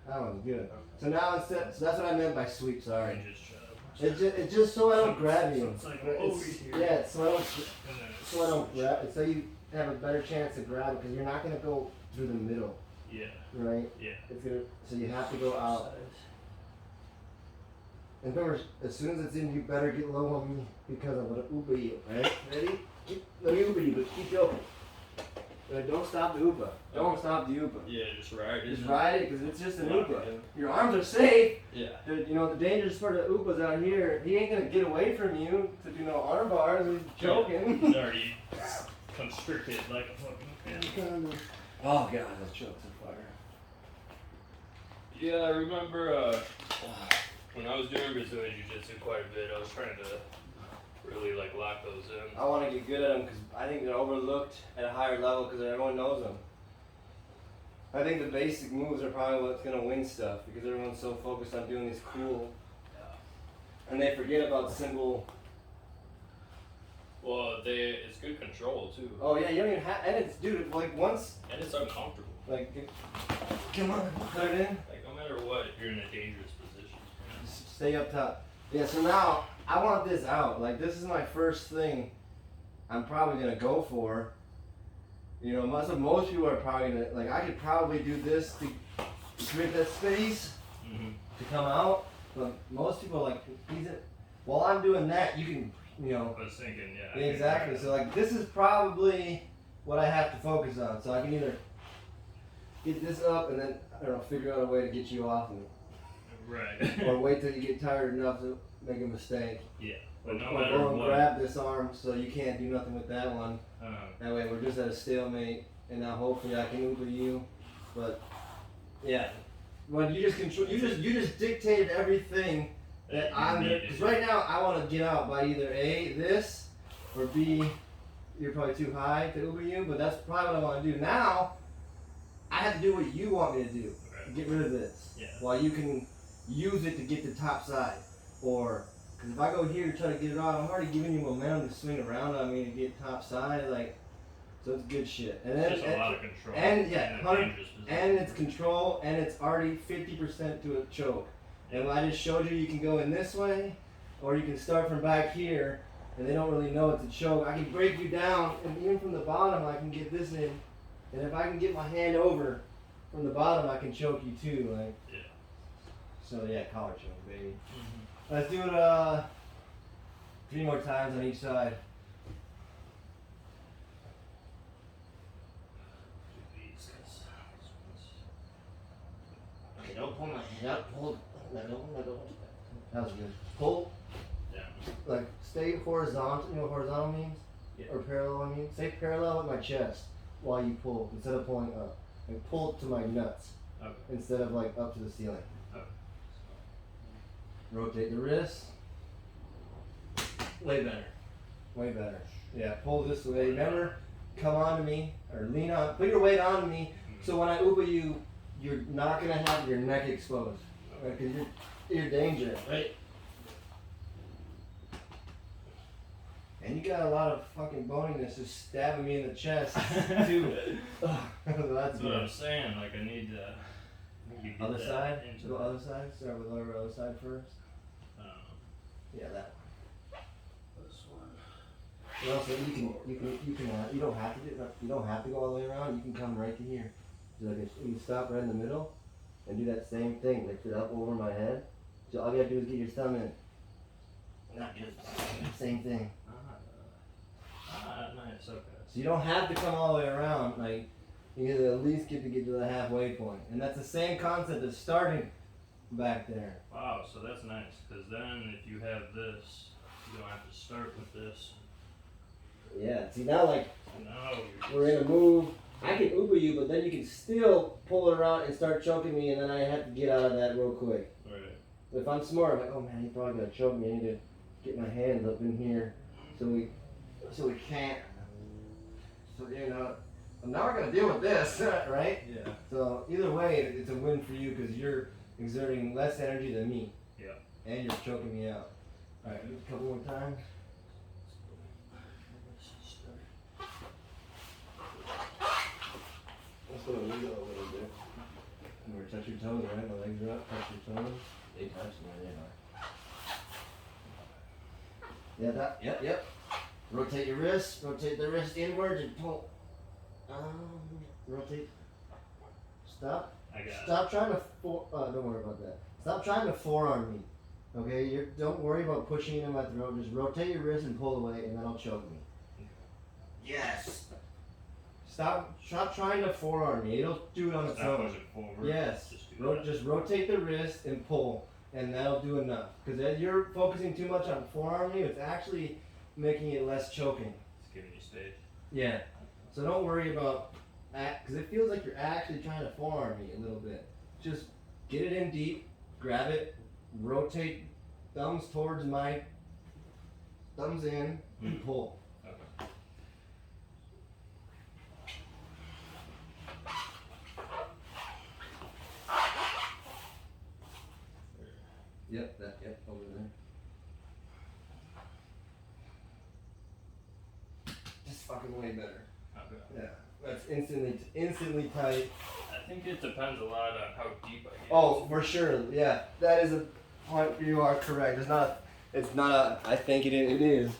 That one's good. So now so that's what I meant by sweep, sorry. And just shut up. It's just so I don't grab you. So it's like It's- over here. Yeah, it's so I don't, And then it's so I don't grab it. So you have a better chance to grab it because you're not going to go through the middle, Yeah. right? Yeah. It's gonna, so you have to go out. And remember, as soon as it's in, you better get low on me because I'm gonna uber you, right? Ready? Let me uber you, but keep going. Don't stop the uber. Don't stop the uber. Yeah, just ride it. Just ride it because it's just an Lock uber. it in. Your arms are safe. Yeah. You know, the dangerous part of the uber's out here. He ain't gonna get away from you to do no arm bars. He's choking. He's already constricted like a fucking. Oh god, those chokes are fire. Yeah, I remember when I was doing Brazilian Jiu-Jitsu quite a bit, I was trying to really like lock those in. I want to get good at them because I think they're overlooked at a higher level because everyone knows them. I think the basic moves are probably what's going to win stuff because everyone's so focused on doing these cool, and they forget about simple Well, it's good control too, Oh yeah, you don't even have, and it's, dude, like once, and it's uncomfortable. like, come on, put it in. Like no matter what, you're in a dangerous position. Just stay up top. Yeah, so now I want this out. Like this is my first thing I'm probably gonna go for. You know, most people are probably gonna, like, I could probably do this to create that space Mm-hmm. to come out, but most people are like, while I'm doing that, you can, you know, I was thinking, yeah. exactly. So like this is probably what I have to focus on. So I can either get this up and then, I don't know, figure out a way to get you off me. Right. Or wait till you get tired enough to make a mistake. Yeah. But no Or matter go and what. grab this arm so you can't do nothing with that one. Um, That way we're just at a stalemate, and now hopefully I can Uber you. But yeah, well you just control. You just dictated everything that you I'm. needed. Because right now I want to get out by either A, this, or B, you're probably too high to Uber you. But that's probably what I want to do. Now I have to do what you want me to do. Right. Get rid of this. Yeah. While you can use it to get the top side, or because if I go here to try to get it off, I'm already giving you momentum to swing around on me to get top side, like, so it's good shit. And then, It's just a lot of control. and yeah, in a 100 dangerous position. and it's control, and it's already 50% to a choke. And I just showed you can go in this way, or you can start from back here, and they don't really know it's a choke. I can break you down, and even from the bottom, I can get this in, and if I can get my hand over from the bottom, I can choke you too, like. Yeah. So yeah, collar choke, baby. Mm-hmm. Let's do it 3 more times on each side. Do these 'cause this one's- Okay, don't pull my hand up. Hold. No, don't. That was good. Pull. Down. Like, stay horizontal. You know what horizontal means? Yeah. Or parallel, I mean? Stay parallel with my chest while you pull, instead of pulling up. Like, pull to my nuts Okay. instead of, like, up to the ceiling. Okay. Rotate the wrist. Way better. Way better. Yeah, pull this way. Remember, come on to me, or lean on, put your weight on me, so when I Uber you, you're not gonna have your neck exposed. Right? Cause you're dangerous, right? And you got a lot of fucking boniness just stabbing me in the chest, too. So that's That's what good. I'm saying. Like I need to. Maybe get Other that side? into Go the- other side? Start with lower other side first? Yeah, that This one. one. And also, you don't have to you don't have to go all the way around. You can come right to here. So like you stop right in the middle, and do that same thing. Lift it up over my head. So all you gotta do is get your thumb in. Not just same thing. Nice. Okay. So you don't have to come all the way around. Like you at least get to the halfway point, and that's the same concept as starting back there. Wow. So that's nice. Because then, if you have this, you don't have to start with this. Yeah. See now, like No. we're in a move. I can Uber you, but then you can still pull it around and start choking me, and then I have to get out of that real quick. Right. But if I'm smart, I'm like, oh man, he's probably gonna choke me. I need to get my hands up in here, so we can't. So you know, now we're gonna deal with this, right? Yeah. So either way, it's a win for you because you're exerting less energy than me. Yeah. And you're choking me out. All right, a couple more times. Let's go a little bit. Remember, touch your toes, right? My legs are up. Touch your toes. They touch me. They are. Yeah, that. Yep. Rotate your wrist. Rotate the wrist inwards and pull. Rotate. Stop. I got it. Stop trying to don't worry about that. Stop trying to forearm me. Okay, don't worry about pushing it in my throat. Just rotate your wrist and pull away, and then I'll choke me. Yes. Stop trying to forearm me. It'll do it on its Stop own. pushing forward. Yes. Just do that. Just rotate the wrist and pull, and that'll do enough. Because you're focusing too much on forearming, it's actually making it less choking. It's giving you space. Yeah. So don't worry about that, because it feels like you're actually trying to forearm me a little bit. Just get it in deep, grab it, rotate thumbs towards my thumbs in, and pull. Okay. Yep, over there. fucking way better. Okay. Yeah, that's instantly tight. I think it depends a lot on how deep I get. Oh, for sure. Yeah, that is a point. You are correct. It's not a. I think it is.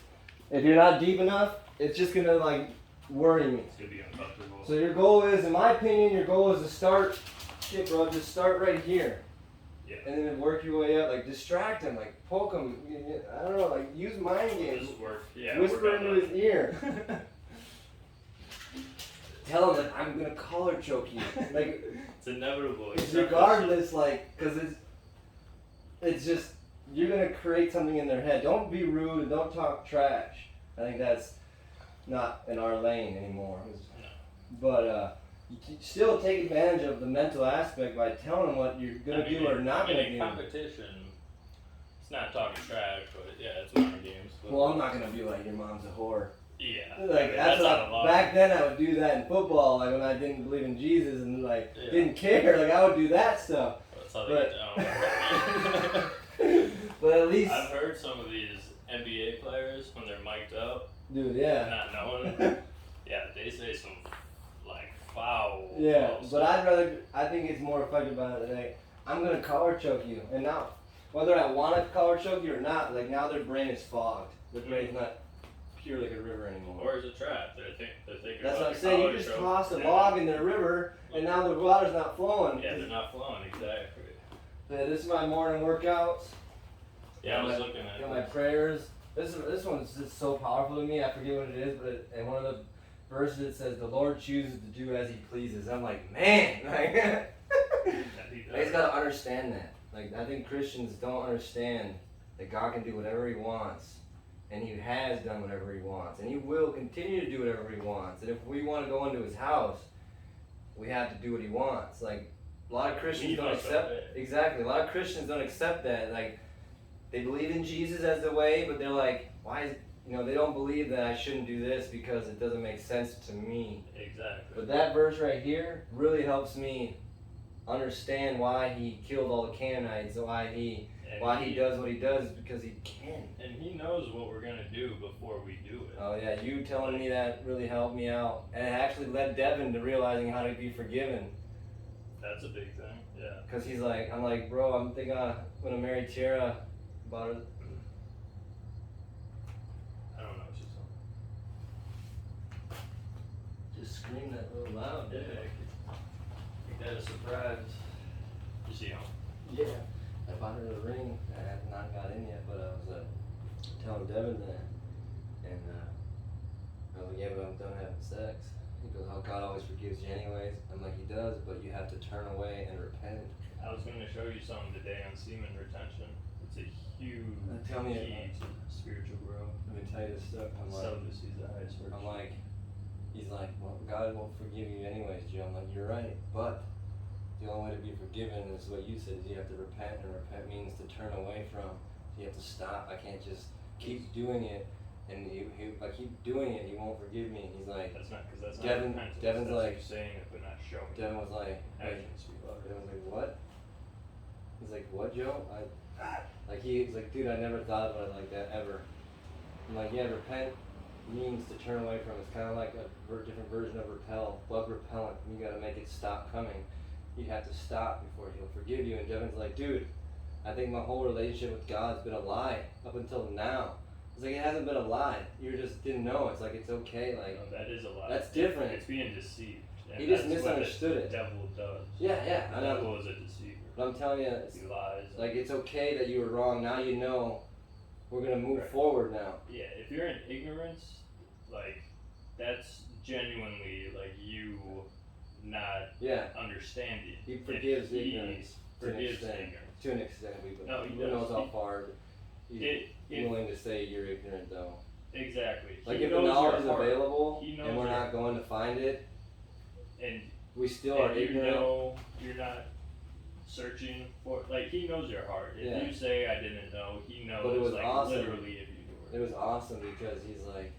If you're not deep enough, it's just gonna like worry me. It's gonna be uncomfortable. So your goal is, in my opinion, your goal is to start. Shit, bro. Just start right here. Yeah. And then work your way up. Like distract him. Like poke him. I don't know. Like use mind games. Just work. Yeah. Whisper work on into his ear. Tell him that I'm gonna collar choke you. Like. It's inevitable. It's regardless, like, cause it's just you're gonna create something in their head. Don't be rude and don't talk trash. I think that's not in our lane anymore. But you can still take advantage of the mental aspect by telling them what you're gonna do or not gonna do. Competition. It's not talking trash, but yeah, it's mind games. But Well, I'm not gonna be like your mom's a whore. yeah. Like that's not a what lot. back then I would do that in football. Like when I didn't believe in Jesus and like Yeah. didn't care. Like I would do that stuff. That's how they get down. But at least, I've heard some of these NBA players when they're mic'd up, dude, yeah. not knowing. Yeah, they say some like foul. Yeah, foul but stuff. I think it's more effective about it. Like, I'm gonna collar choke you, and now, whether I want to collar choke you or not, like now their brain is fogged. Their brain's not pure like a river anymore. Or is it trap? They're thinking That's about what I'm the saying. You collar just choke, toss a and log in the river, and now the water's not flowing. Yeah, they're not flowing exactly. Yeah, this is my morning workouts. Yeah, I was Got looking at Got my this. prayers. This one's just so powerful to me. I forget what it is, but in one of the verses it says, "The Lord chooses to do as He pleases." I'm like, man, like. Yeah, he You does. just gotta understand that. Like, I think Christians don't understand that God can do whatever He wants, and He has done whatever He wants, and He will continue to do whatever He wants. And if we want to go into His house, we have to do what He wants. Like, a lot of Christians He don't must accept. obey. Exactly. A lot of Christians don't accept that. Like, they believe in Jesus as the way, but they're like, why is they don't believe that I shouldn't do this because it doesn't make sense to me. Exactly. But that verse right here really helps me understand why He killed all the Canaanites, why he does what He does, is because He can. And He knows what we're gonna do before we do it. Oh yeah, you telling me that really helped me out, and it actually led Devin to realizing how to be forgiven. That's a big thing. Yeah. Cause he's like, I'm like, bro, I'm thinking I'm gonna marry Tara about it. I don't know what she's on. Just scream that real loud. Yeah. Make that a surprise. Is she on? Yeah. I bought her a ring. I have not got in yet, but I was telling Devin that, and I was like, yeah, but I'm done having sex. He goes, oh, God always forgives you anyways. I'm like, He does, but you have to turn away and repent. I was going to show you something today on semen retention. It's a huge Tell me key to spiritual growth. Let me tell you this stuff. I'm like, Celibacy is the highest virtue. I'm like, he's like, well, God won't forgive you anyways, Joe. I'm like, you're right, but the only way to be forgiven is what you said, is you have to repent, and repent means to turn away from. You have to stop. I can't just keep doing it, and if I keep doing it, He won't forgive me. He's like, That's not because that's Devin- not repentance. Devin's that's like- you saying it but not showing it. Devin was like, Actions speak louder. Devin was like, what? He's like, what, Joe? He's like, dude, I never thought about it like that ever. I'm like, yeah, repent means to turn away from. It's kind of like a different version of repel, bug repellent. You gotta make it stop coming. You have to stop before He'll forgive you. And Devin's like, dude, I think my whole relationship with God's been a lie up until now. It's like, it hasn't been a lie. You just didn't know. It's like, it's okay. Like, No, that is a lie. that's different. It's being deceived. And He just that's what misunderstood the it. devil does. yeah, The I know. devil is a deceiver. But I'm telling you, it's He lies. like, it's okay that you were wrong. Now you know. We're gonna move Right. forward now. Yeah, if you're in ignorance, like, that's genuinely, like, you not Yeah, understanding. He If forgives he ignorance to an Forgives extent. ignorance. To an extent, but No, he who knows does. how He- far He's It, willing to say you're ignorant, though. exactly. Like, He if the knows your knowledge is heart, available He knows and we're your- not going to find it, and we still are and you ignorant. know you're not searching for, like, He knows your heart. If Yeah. you say I didn't know, He knows, But it was like, awesome. literally if you It do was awesome because he's like,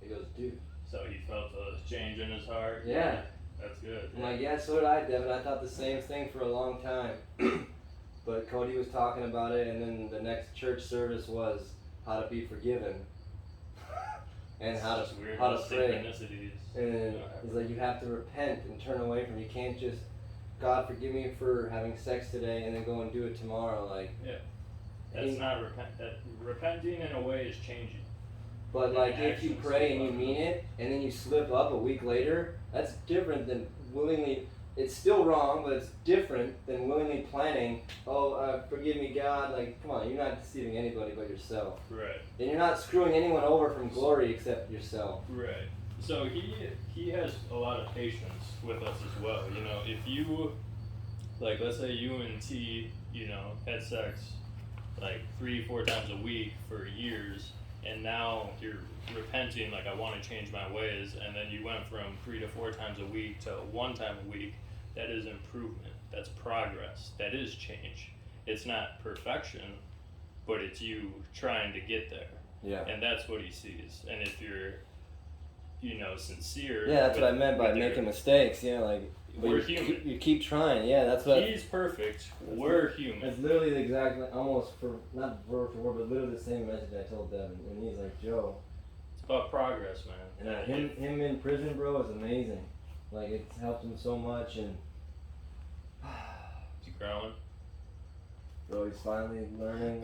he goes, dude. So he felt a change in his heart. Yeah. That's good. I'm like, yeah, so did I, Devin. I thought the same thing for a long time. But Cody was talking about it, and then the next church service was how to be forgiven. and It's how to just weird how to how pray. synchronicities. And Yeah. it's like you have to repent and turn away from. You can't just, God forgive me for having sex today, and then go and do it tomorrow. Like, That's not repenting in a way is changing. but like And if you actions pray speak and you louder. mean it, and then you slip up a week later, that's different than willingly. It's still wrong, but it's different than willingly planning. Oh, forgive me, God. Like, come on, you're not deceiving anybody but yourself, Right. and you're not screwing anyone over from glory except yourself. Right. So he has a lot of patience with us as well. You know, if you like, let's say you and T, you know, had sex like 3-4 times a week for years, and now you're repenting, like I want to change my ways, and then you went from 3 to 4 times a week to 1 time a week. That is improvement. That's progress. That is change. It's not perfection, but it's you trying to get there. Yeah. And that's what he sees. And if you're, you know, sincere. Yeah, that's what I with- meant by with your- making mistakes. Yeah, like but We're you human. Keep, you keep trying. Yeah, that's what. He's perfect. We're human. It's literally the exact, almost for not word for word, but literally the same message I told Devin, and he's like, Joe. It's about progress, man. And him in prison, bro, is amazing. Like it's helped him so much, and Is he growing? bro, he's finally learning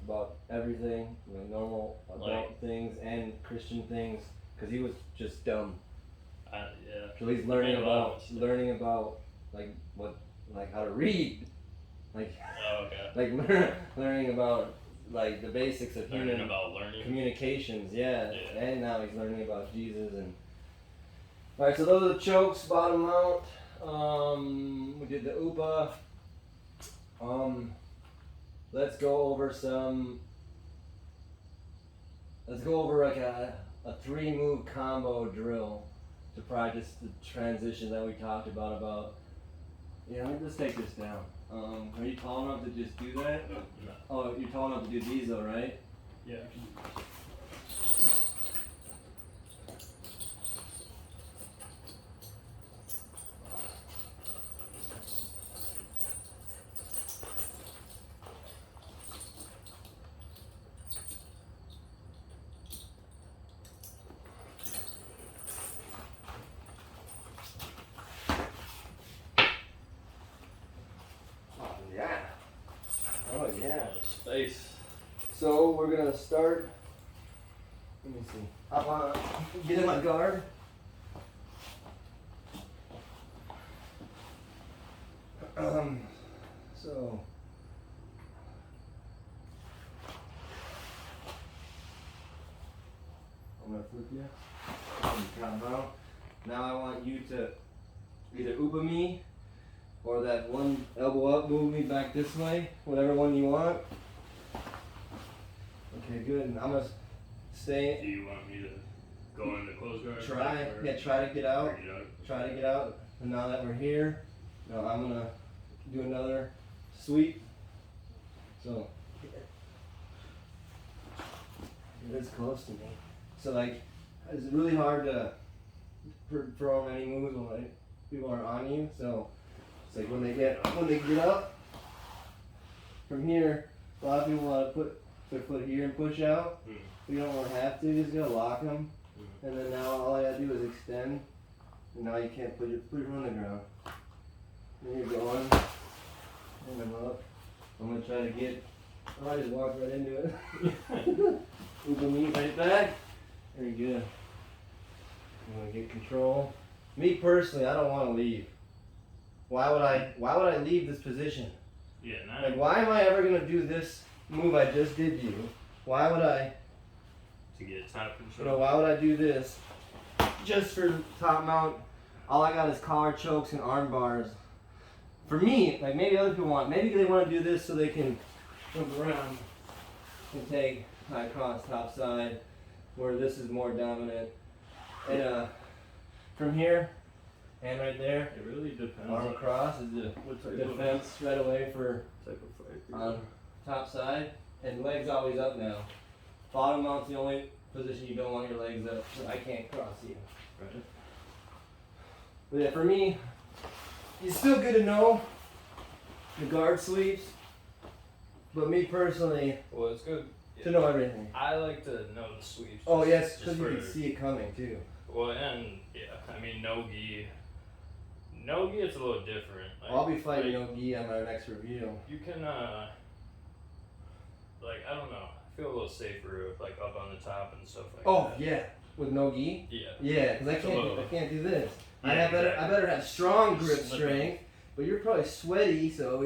about everything, like normal adult Like- things and Christian things, because he was just dumb. Yeah. So he's learning made a lot of about mistakes. like what, like how to read, like Oh, okay. like learning about like the basics of Learning human about learning. communications, yeah. Yeah. And now he's learning about Jesus. And all right, so those are the chokes, bottom out. We did the UPA. Let's go over some. Let's go over like a 3-move combo drill to practice the transition that we talked about. Yeah, let me just take this down. Are you tall enough to just do that? No. Oh, you're tall enough to do these though, right? Yeah. Oh yeah. Oh yeah. A lot of space. So we're gonna start. Let me see. I wanna get in my guard. So. I'm gonna flip you. Come out. Now I want you to either uba me or that one elbow up, move me back this way, whatever one you want. Okay, good. And I'm gonna stay. Do you want me to go into close guard? Try, or- yeah, try to get out. or get out? Try to get out. And now that we're here, now I'm gonna do another sweep. So it is close to me. So like, it's really hard to perform any moves when like, people are on you. So it's like when they get up from here, a lot of people want to put their foot here and push out. Mm. You don't have to. You just gotta lock them. Mm. And then now all I gotta do is extend. And now you can't put it on the ground. Then you're going. And I'm up. I'm gonna try to get. Oh, I just walked right into it. Move the knee right back. Very good. I'm gonna get control. Me personally, I don't want to leave. Why would I leave this position? Yeah, now Like, why am I ever gonna do this move I just did to you? Why would I? to get top You control. know, why would I do this? Just for top mount, all I got is collar chokes and arm bars. For me, like maybe other people want, maybe they want to do this so they can jump around and take high cross top side, where this is more dominant. And from here, hand right there, It really depends arm on across is the what type defense right away for type of fight. you're on in. top side, and legs always up now. Bottom mount's the only position you don't want your legs up, so I can't cross you. Right. But yeah, for me, it's still good to know the guard sweeps. But me personally, Well, it's good to know everything. I like to know the sweeps. Oh just- yes, just because you for- can see it coming too. Well, and yeah, I mean no-gi, it's a little different. Like, I'll be fighting like, no-gi on our next review. You can like I don't know, I feel a little safer like up on the top and stuff like Oh that. yeah, with no-gi. Yeah. Yeah, because It's a little- I can't do this. Yeah, I better have strong grip Slipping. strength. But you're probably sweaty, so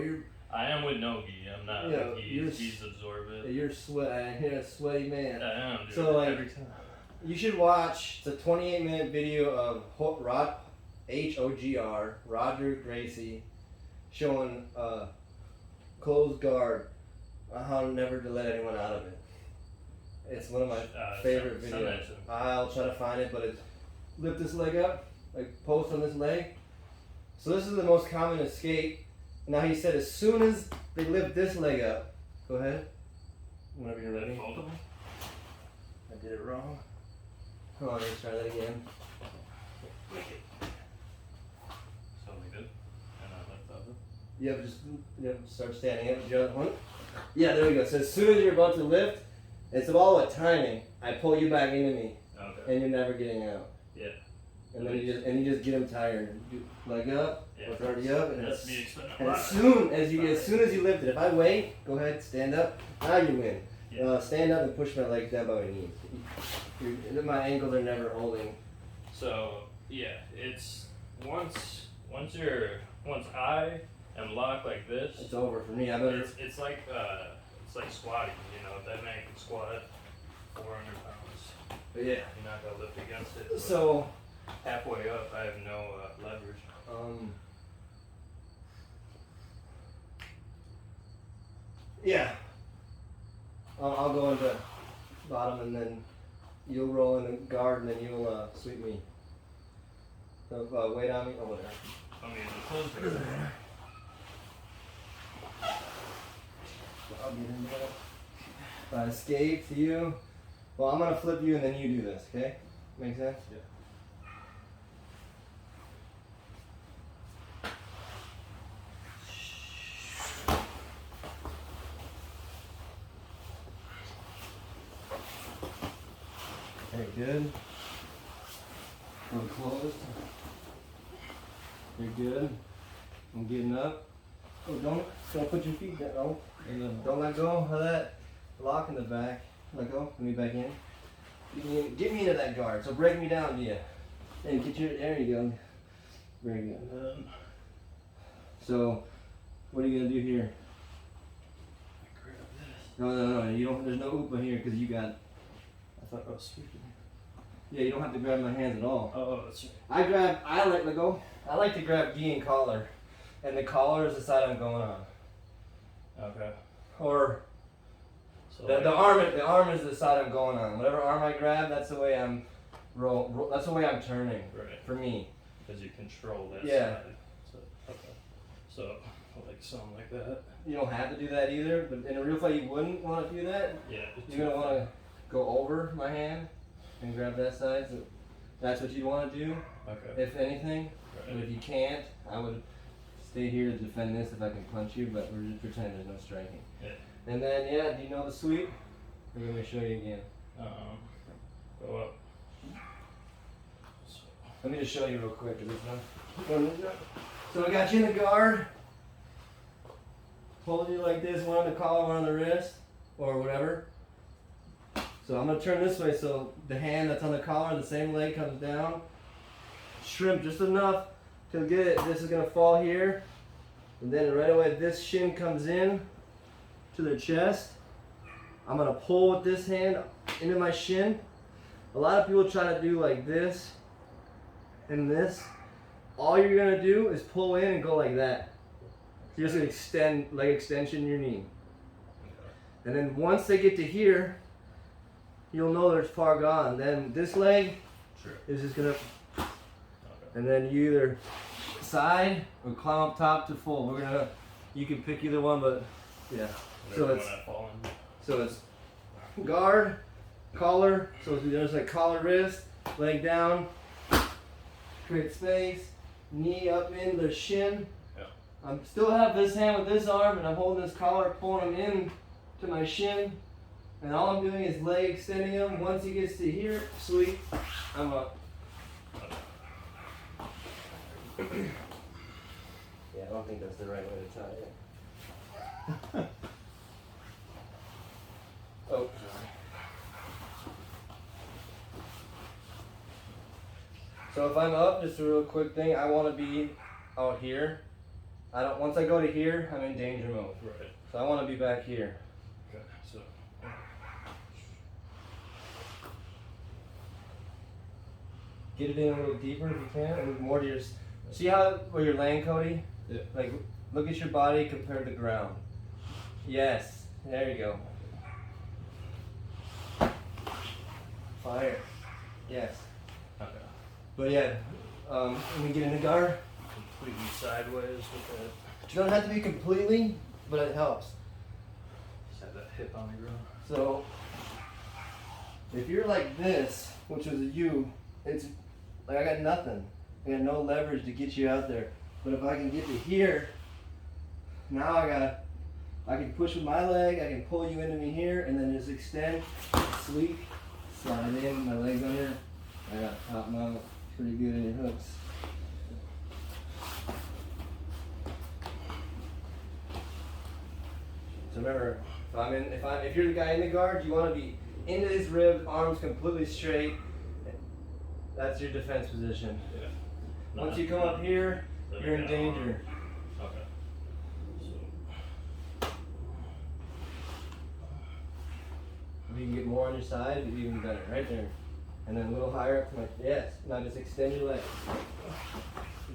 I am with no-gi. I'm not Yeah, like you're he's absorbent. you're I sweaty man. am, dude. So, like, every time. You should watch the 28-minute video of H-O-G-R, Roger Gracie, showing closed guard on how never to let anyone out of it. It's one of my favorite send videos. that to me. I'll try to find it, but it's lift this leg up, like post on this leg. So this is the most common escape. Now he said as soon as they lift this leg up, go ahead, whenever you're ready. Both of them? I did it wrong. Hold on, let's try that again. So we good? And I left up. Yep, start standing up. The other one. Yeah, there we go. So as soon as you're about to lift, it's all about timing. I pull you back into me, Okay. and you're never getting out. Yeah. And then you just get them tired. Leg up. Yeah. It's already up, and That's it's, me expecting a and lot. as soon as you lift it, if I wait, go ahead, stand up. Now you win. Yeah. Stand up and push my legs down by my knees. My ankles are never holding. So yeah, it's once I am locked like this, It's over for me. I better. it's like squatting. You know, if that man can squat 400 pounds, Yeah. you're not gonna lift against it. But So. halfway up, I have no leverage. Yeah. I'll go into bottom and then you'll roll in the guard and then you'll sweep me. So wait on me. Oh, whatever. I mean, the close grip. I'll get into that. If I escape to you, well, I'm gonna flip you and then you do this. Okay? Make sense? Yeah. Very good. We're closed. You're good. I'm getting up. Oh, don't put your feet down. Oh, don't let go of that lock in the back. Let go. Put me back in. Get me into that guard. So break me down, yeah. And get your. There you go. Very good. So, what are you gonna do here? No. You don't. There's no oopa here because you got. I thought I was speaking. Yeah, you don't have to grab my hands at all. Oh, that's right. I like to go. I like to grab gi and collar, and the collar is the side I'm going on. Okay. Or So the arm is the side I'm going on. Whatever arm I grab, that's the way I'm that's the way I'm turning. Right. For me. Because you control that Yeah. side. So, okay. So, like something like that. You don't have to do that either, but in a real fight you wouldn't want to do that. Yeah. You're gonna want to go over my hand and grab that side. So that's what you want to do, Okay. if anything. But Right. if you can't, I would stay here to defend this if I can punch you, but we're just pretending there's no striking. Yeah. And then, yeah, do you know the sweep? We're going to show you again. Go up. Let me just show you real quick. So I got you in the guard. Hold you like this, one on the collar, one on the wrist, or whatever. So I'm going to turn this way so the hand that's on the collar, the same leg comes down. Shrimp just enough to get it. This is going to fall here. And then right away this shin comes in to the chest. I'm going to pull with this hand into my shin. A lot of people try to do like this and this. All you're going to do is pull in and go like that. You're just going to extend, leg extension in your knee. And then once they get to here, you'll know they're far gone. Then this leg is just going to, and then you either side or climb up top to full. We're going to, you can pick either one, but yeah. So it's guard, collar, so there's like collar wrist, leg down, create space, knee up in the shin. Yeah. I still have this hand with this arm and I'm holding this collar, pulling him in to my shin, And all I'm doing is leg extending him. Once he gets to here, sweep, I'm up. Yeah, I don't think that's the right way to tie it. Oh, sorry. So if I'm up, just a real quick thing, I want to be out here. Once I go to here, I'm in danger mode. Right. So I want to be back here. Okay. So. Get it in a little deeper if you can, and more to your. See how where you're laying, Cody? Yeah. Like, look at your body compared to the ground. Yes, there you go. Fire. Yes. Okay. But yeah, when we get in the guard, Completely sideways with that. you don't have to be completely, but it helps. Just have that hip on the ground. So, if you're like this, which is a U, it's like I got nothing. I got no leverage to get you out there. But if I can get to here, now I can push with my leg, I can pull you into me here, and then just extend, sweep, slide in, my legs under. I got top mount pretty good in your hooks. So remember, if you're the guy in the guard, you want to be into his ribs, arms completely straight. That's your defense position. Yeah. Once you come up here, you're in danger. Okay. So. If you can get more on your side, it'd be even better. Right there. And then a little higher up to my, yes. Now just extend your legs.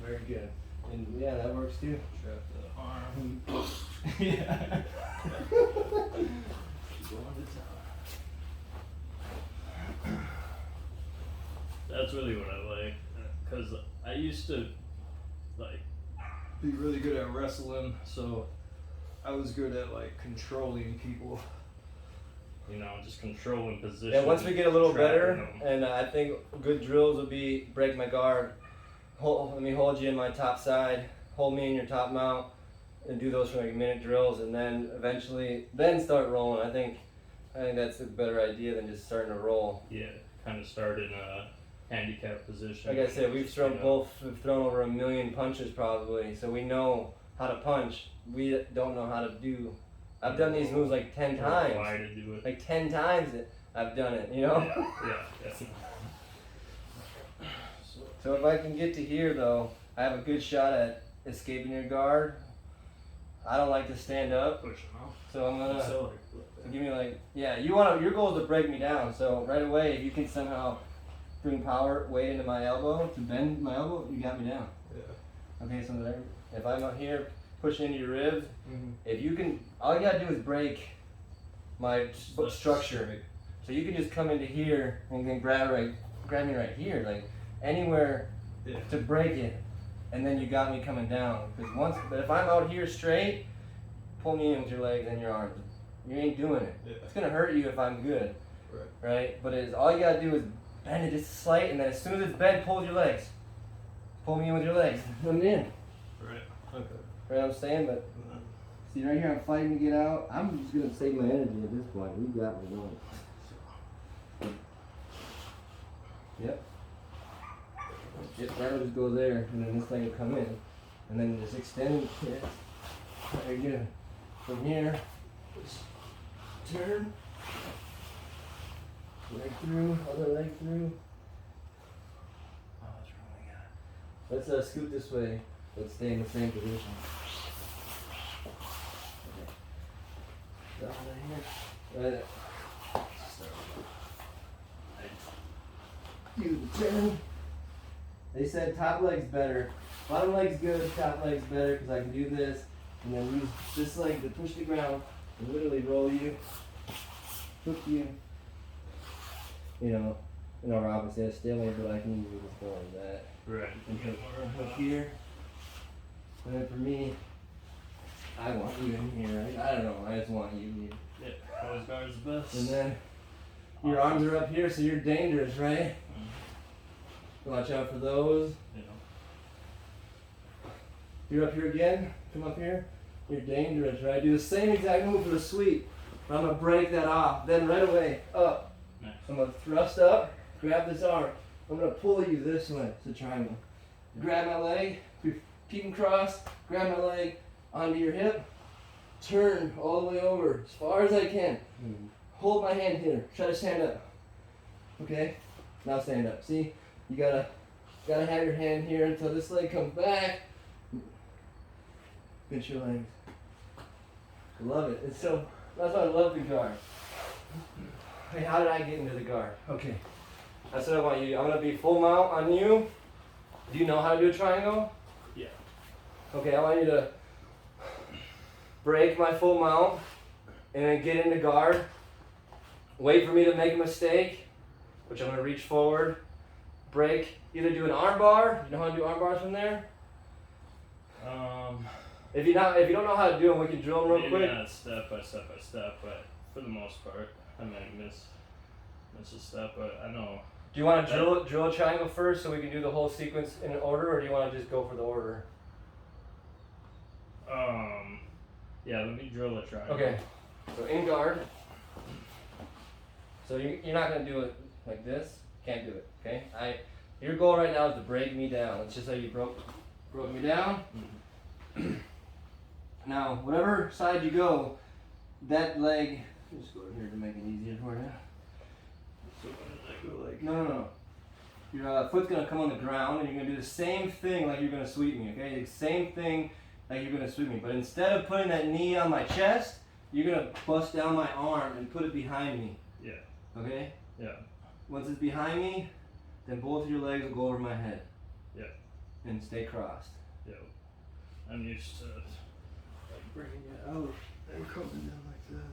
Very good. And yeah, that works too. Trap the arm. Yeah. Going to town. That's really what I like, cause I used to like be really good at wrestling, so I was good at like controlling people. You know, just controlling position. Yeah, once we get a little better, trapping them. and I think good drills would be break my guard, let me hold you in my top side, hold me in your top mount, and do those for like minute drills, and then eventually, then start rolling. I think that's a better idea than just starting to roll. Yeah, kind of start in a handicap position. Like I said, we've You thrown know. we've thrown over 1 million punches probably, so we know how to punch. We don't know how to do. I've done these moves like 10 Or times. Why to do it? Like 10 times I've done it, you know? Yeah. So if I can get to here though, I have a good shot at escaping your guard. I don't like to stand up, Push them out. so I'm gonna So, give me like, yeah, your goal is to break me down. So right away, if you can somehow bring power, weight into my elbow, to bend my elbow, you got me down. Yeah. Okay, so there, if I'm up here, pushing into your ribs, Mm-hmm. if you can, all you gotta do is break my structure. So you can just come into here and then grab me right here, like anywhere Yeah. to break it, and then you got me coming down. But if I'm out here straight, pull me in with your legs and your arms. You ain't doing it. Yeah. It's gonna hurt you if I'm good, Right. right? But all you gotta do is bend it just slight, and then as soon as it's bent, pull with your legs. Pull me in with your legs. I'm in. Right. Okay. Right what I'm saying? But see right here, I'm fighting to get out. I'm just gonna save my energy at this point. You got me going. Yep. Yep, that'll just go there, and then this thing will come in. And then just extend. Yeah. Very good. From here, just turn. Leg through, other leg through. Oh, that's wrong, my God. Let's scoot this way. Let's stay in the same position. Okay. Drop it right here. Right there. Do the turn. They said top leg's better. Bottom leg's good, top leg's better because I can do this and then use this leg to push the ground and literally roll you, hook you. You know, obviously I stalemate, but I can usually just go like that. right. And hook here. And then for me, I want you in here, right? I don't know, I just want you here. Yeah. Close guard's the best. And then your arms are up here, so you're dangerous, right? Watch out for those. You know. You're up here again. Come up here. You're dangerous, right? Do the same exact move for the sweep. But I'm gonna break that off. Then right away, up. Nice. I'm gonna thrust up, grab this arm. I'm gonna pull you this way. It's a triangle. Grab my leg, keep them crossed, grab my leg onto your hip, turn all the way over as far as I can. Hold my hand here. Try to stand up. Okay? Now stand up. See? You gotta have your hand here until this leg comes back. Pinch your legs. I love it. It's so that's why I love the guard. Hey, how did I get into the guard? Okay. That's what I want you to do. I'm gonna be full mount on you. Do you know how to do a triangle? Yeah. Okay, I want you to break my full mount and then get into guard. Wait for me to make a mistake, which I'm gonna reach forward, break, either do an arm bar. You know how to do arm bars from there? If you don't know how to do them, we can drill them real Maybe quick. not step by step, but for the most part, I might miss a step, but I know. Do you want to drill a triangle first so we can do the whole sequence in order, or do you want to just go for the order? Yeah, let me drill a triangle. Okay, so in guard. So you're not gonna do it like this. Can't do it. Okay. Your goal right now is to break me down. Let's just say you broke me down. Now, whatever side you go, that leg. Just go here to make it easier for you. So when did I go like? No. Your foot's gonna come on the ground, and you're gonna do the same thing like you're gonna sweep me. Okay, the same thing like you're gonna sweep me. But instead of putting that knee on my chest, you're gonna bust down my arm and put it behind me. Yeah. Okay. Yeah. Once it's behind me, then both of your legs will go over my head. Yeah. And stay crossed. Yeah. I'm used to like bringing it out and coming down like that.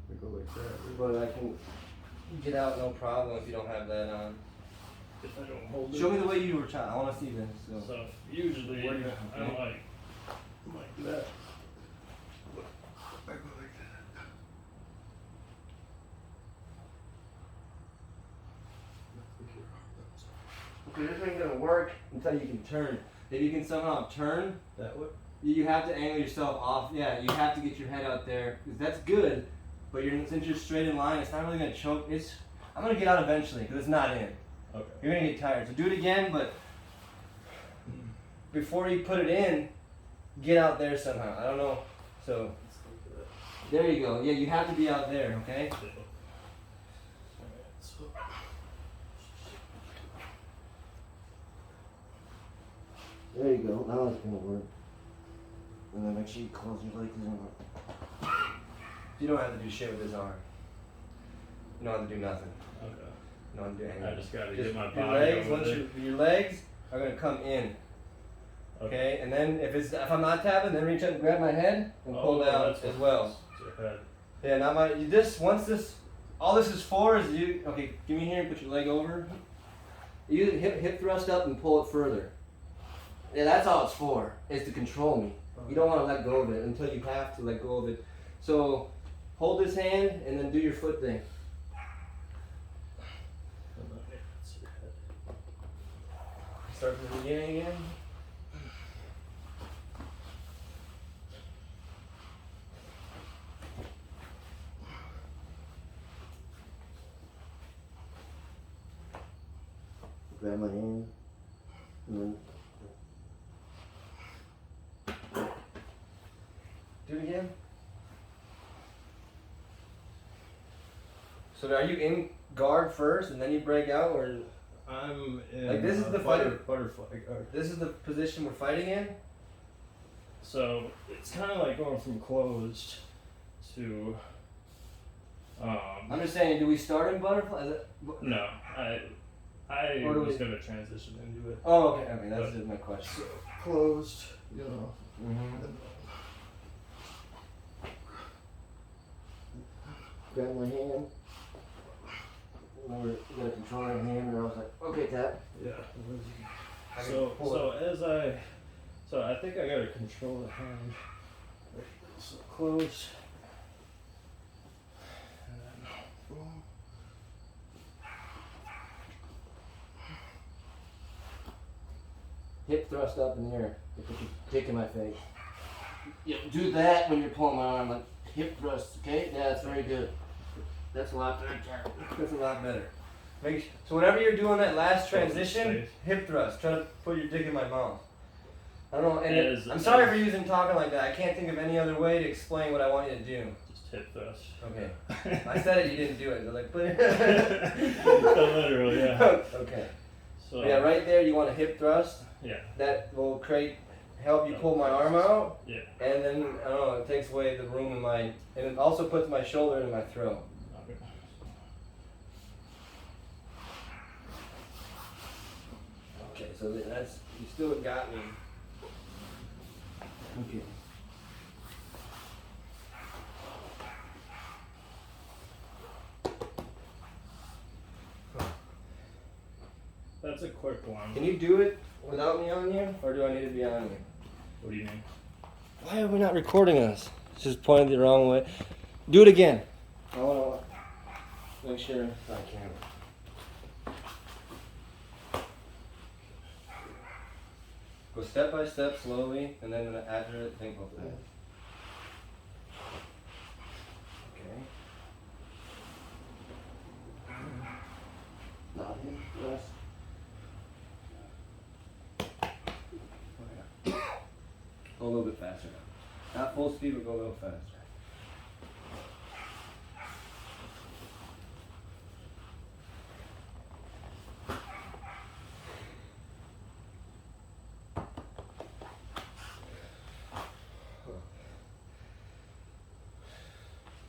We go like that. But I can get out no problem if you don't have that on. If I don't hold it. Show me the way you were trying. I want to see this. So. So usually Where you- I don't like that. I go like that. Okay, this ain't gonna work until you can turn. If you can somehow turn, That way? you have to angle yourself off. Yeah, you have to get your head out there. 'Cause that's good, but since you're straight in line, it's not really gonna choke. I'm gonna get out eventually because it's not in. Okay. You're gonna get tired. So do it again, but before you put it in, get out there somehow. I don't know. So there you go. Yeah, you have to be out there. Okay. There you go. Now it's gonna work. And then make sure you close your legs. You don't have to do shit with this arm. You don't have to do nothing. Okay. You don't have to do anything. I just gotta Just get my your body legs. over Once there. your legs are gonna come in. Okay, and then if I'm not tapping, then reach up and grab my head and pull down that's as what- well. it's your head. Yeah, now all this is for is you. Okay, give me here and put your leg over. You hip thrust up and pull it further. Yeah, that's all it's for. Is to control me. You don't want to let go of it until you have to let go of it. So hold this hand and then do your foot thing. It's your head. Start from the beginning again. Grab my hand and then do it again. So are you in guard first and then you break out, or I'm in Like, this is the fighter- butterfly guard. this is the position we're fighting in? So it's kind of like going from closed to. I'm just saying, do we start in butterfly? Is it, No, I Or do was we- gonna transition into it. oh, okay, that's just my question. Closed, you know. Mm-hmm. Grab my hand. Remember, you gotta control my hand, and I was like, okay, tap. Yeah. I can So pull it. so I think I gotta control the hand. So close. And then boom. Hip thrust up in the air. You put your dick in my face. Yep, do that when you're pulling my arm, like hip thrust, okay? Yeah, that's very good. That's a lot better. That's a lot better. So whenever you're doing that last transition, hip thrust. Try to put your dick in my mouth. I don't know, and I'm sorry for using talking like that. I can't think of any other way to explain what I want you to do. Just hip thrust. Okay. I said it, you didn't do it. They're like, put it. Literally, yeah. Okay. So Yeah, right there you want a hip thrust. Yeah. That will help you pull my arm out. Yeah. And then, I don't know, it takes away the room in my, and it also puts my shoulder in my throat. Okay. Okay, so that's, you still got me. Okay. That's a quick one. Can you do it without me on you, or do I need to be on you? What do you mean? Why are we not recording us? It's just pointed the wrong way. Do it again. I want to make sure it's on camera. Go step by step, slowly, and then after it, think about that. Okay. Nothing. Rest. Go a little bit faster now. Not full speed, but go a little faster.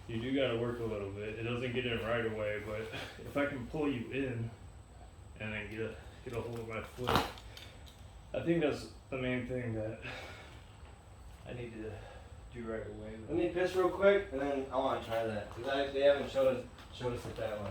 You do gotta work a little bit. It doesn't get in right away, but if I can pull you in and then get a hold of my foot, I think that's the main thing that I need to do right away. Let me piss real quick, and then I want to try that because they haven't showed us it that way.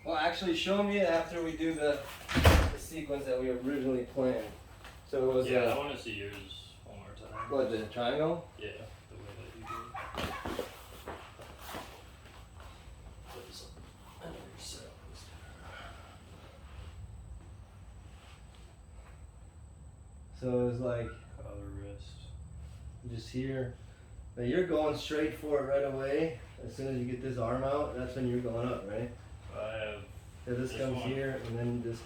Well, actually, show me after we do the sequence that we originally planned. So it was Yeah, I want to see yours one more time. what, the triangle? Yeah, the way that you do it. Please, I know you're set up this So it was like other wrist. just here. Now you're going straight for it right away. As soon as you get this arm out, that's when you're going up, right? I have. So this This comes one. here, and then this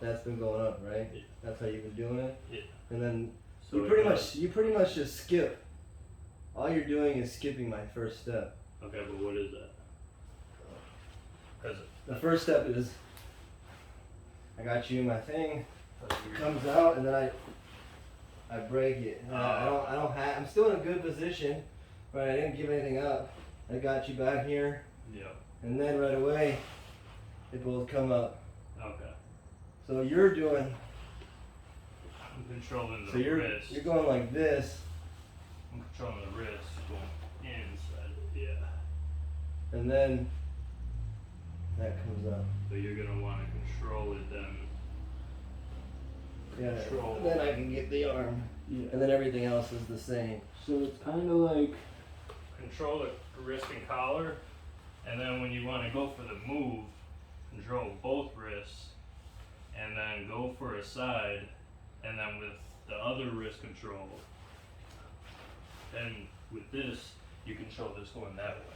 that's been going up, right? Yeah. That's how you've been doing it. Yeah. And then So you it pretty much just skip. All you're doing is skipping my first step. Okay, but what is that? Cause The first step is I got you in my thing. It comes out, and then I break it. And I don't have. I'm still in a good position, but I didn't give anything up. I got you back here, yeah. and then right away, it both come up. Okay. So you're doing. I'm controlling the So you're wrist. going like this, I'm controlling the wrist going inside it. Yeah. and then that comes up. But you're gonna want to control it then. Yeah. Control. And then I can get the arm, Yeah. and then everything else is the same. So it's kind of like control the wrist and collar, and then when you want to go for the move, control both wrists, and then go for a side, and then with the other wrist control, and with this, you control this going that way.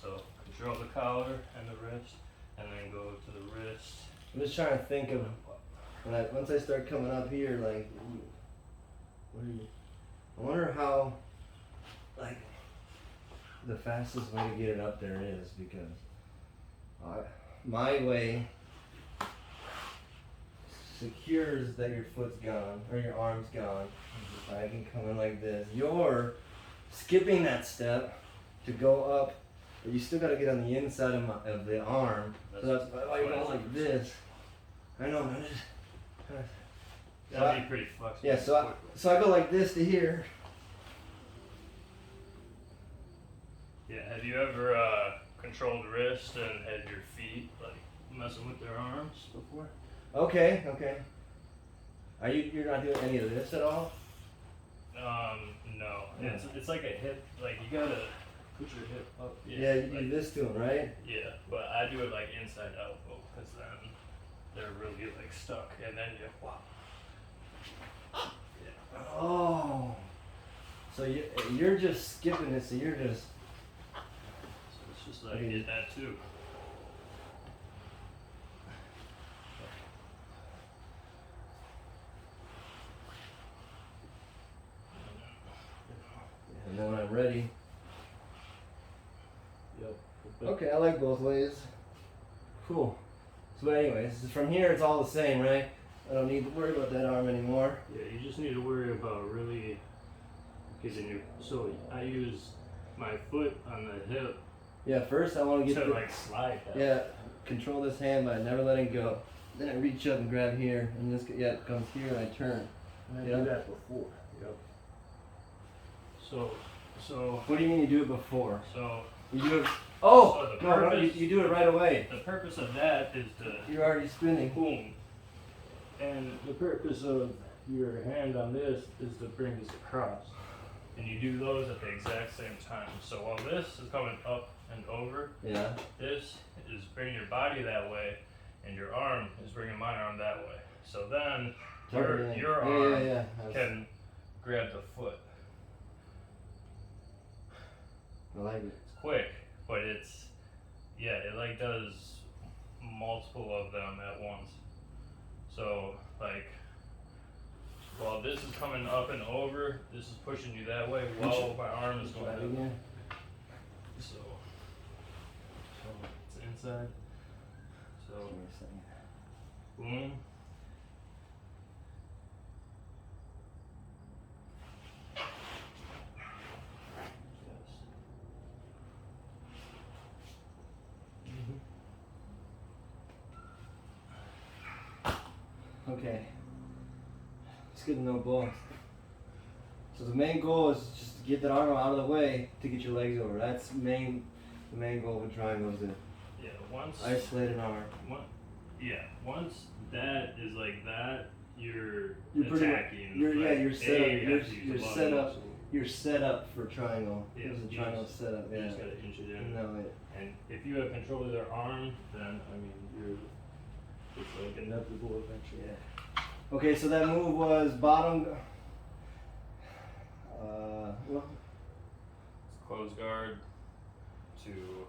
So control the collar and the wrist, and then go to the wrist. I'm just trying to think of once I start coming up here, like, what are you? I wonder how, like, the fastest way to get it up there is, because my way secures that your foot's gone or your arm's gone. I can come in like this. You're skipping that step to go up, but you still got to get on the inside of the arm. So that's why you're going like this. I know, man. That'd be pretty flexible. Yeah, so I go like this to here. Yeah, have you ever controlled wrist and had your feet like messing with their arms before? Okay. You're not doing any of this at all? No. Yeah. It's like a hip, like you gotta put your hip up. Yeah, you like, do this to him, right? Yeah, but I do it like inside elbow, because then they're really like stuck, and then you wow. Yeah. Oh. So you're just skipping it, so you're just. So it's just like Okay. get that too. And then when I'm ready. Yep. Okay, I like both ways. Cool. So anyways, from here it's all the same, right? I don't need to worry about that arm anymore. Yeah, you just need to worry about really getting your. So I use my foot on the hip Yeah, first I want to get to like slide that. yeah, control this hand by never letting go. Then I reach up and grab here, and this it comes here and I turn. And I Yeah. did that before. Yep. So What do you mean you do it before? so You do it. Oh So the no, purpose- you do it right away. the purpose of that is to You're already spinning. boom. And the purpose of your hand on this is to bring this across. And you do those at the exact same time. So while this is coming up and over, Yeah. this is bringing your body that way, and your arm is bringing my arm that way. So then your arm Yeah. can grab the foot. I like it. It's quick, but it like does multiple of them at once. So like while this is coming up and over, this is pushing you that way while my arm is going Try it up. again. So it's inside. So Give me a second. boom. Okay. It's good to know both. So the main goal is just to get that arm out of the way to get your legs over. That's the main goal of a triangle is to Yeah, once isolate an arm. once that is like that, you're pretty much- attacking. you're like, set up. you have to use You're a lot set of up. muscle. You're set up for triangle. Yeah, There's a you triangle just- set up. You Yeah. just gotta inch it in. No, And if you have control of their arm, then I mean it's like inevitable eventually. yeah. Okay, so that move was bottom. Well, It's close guard to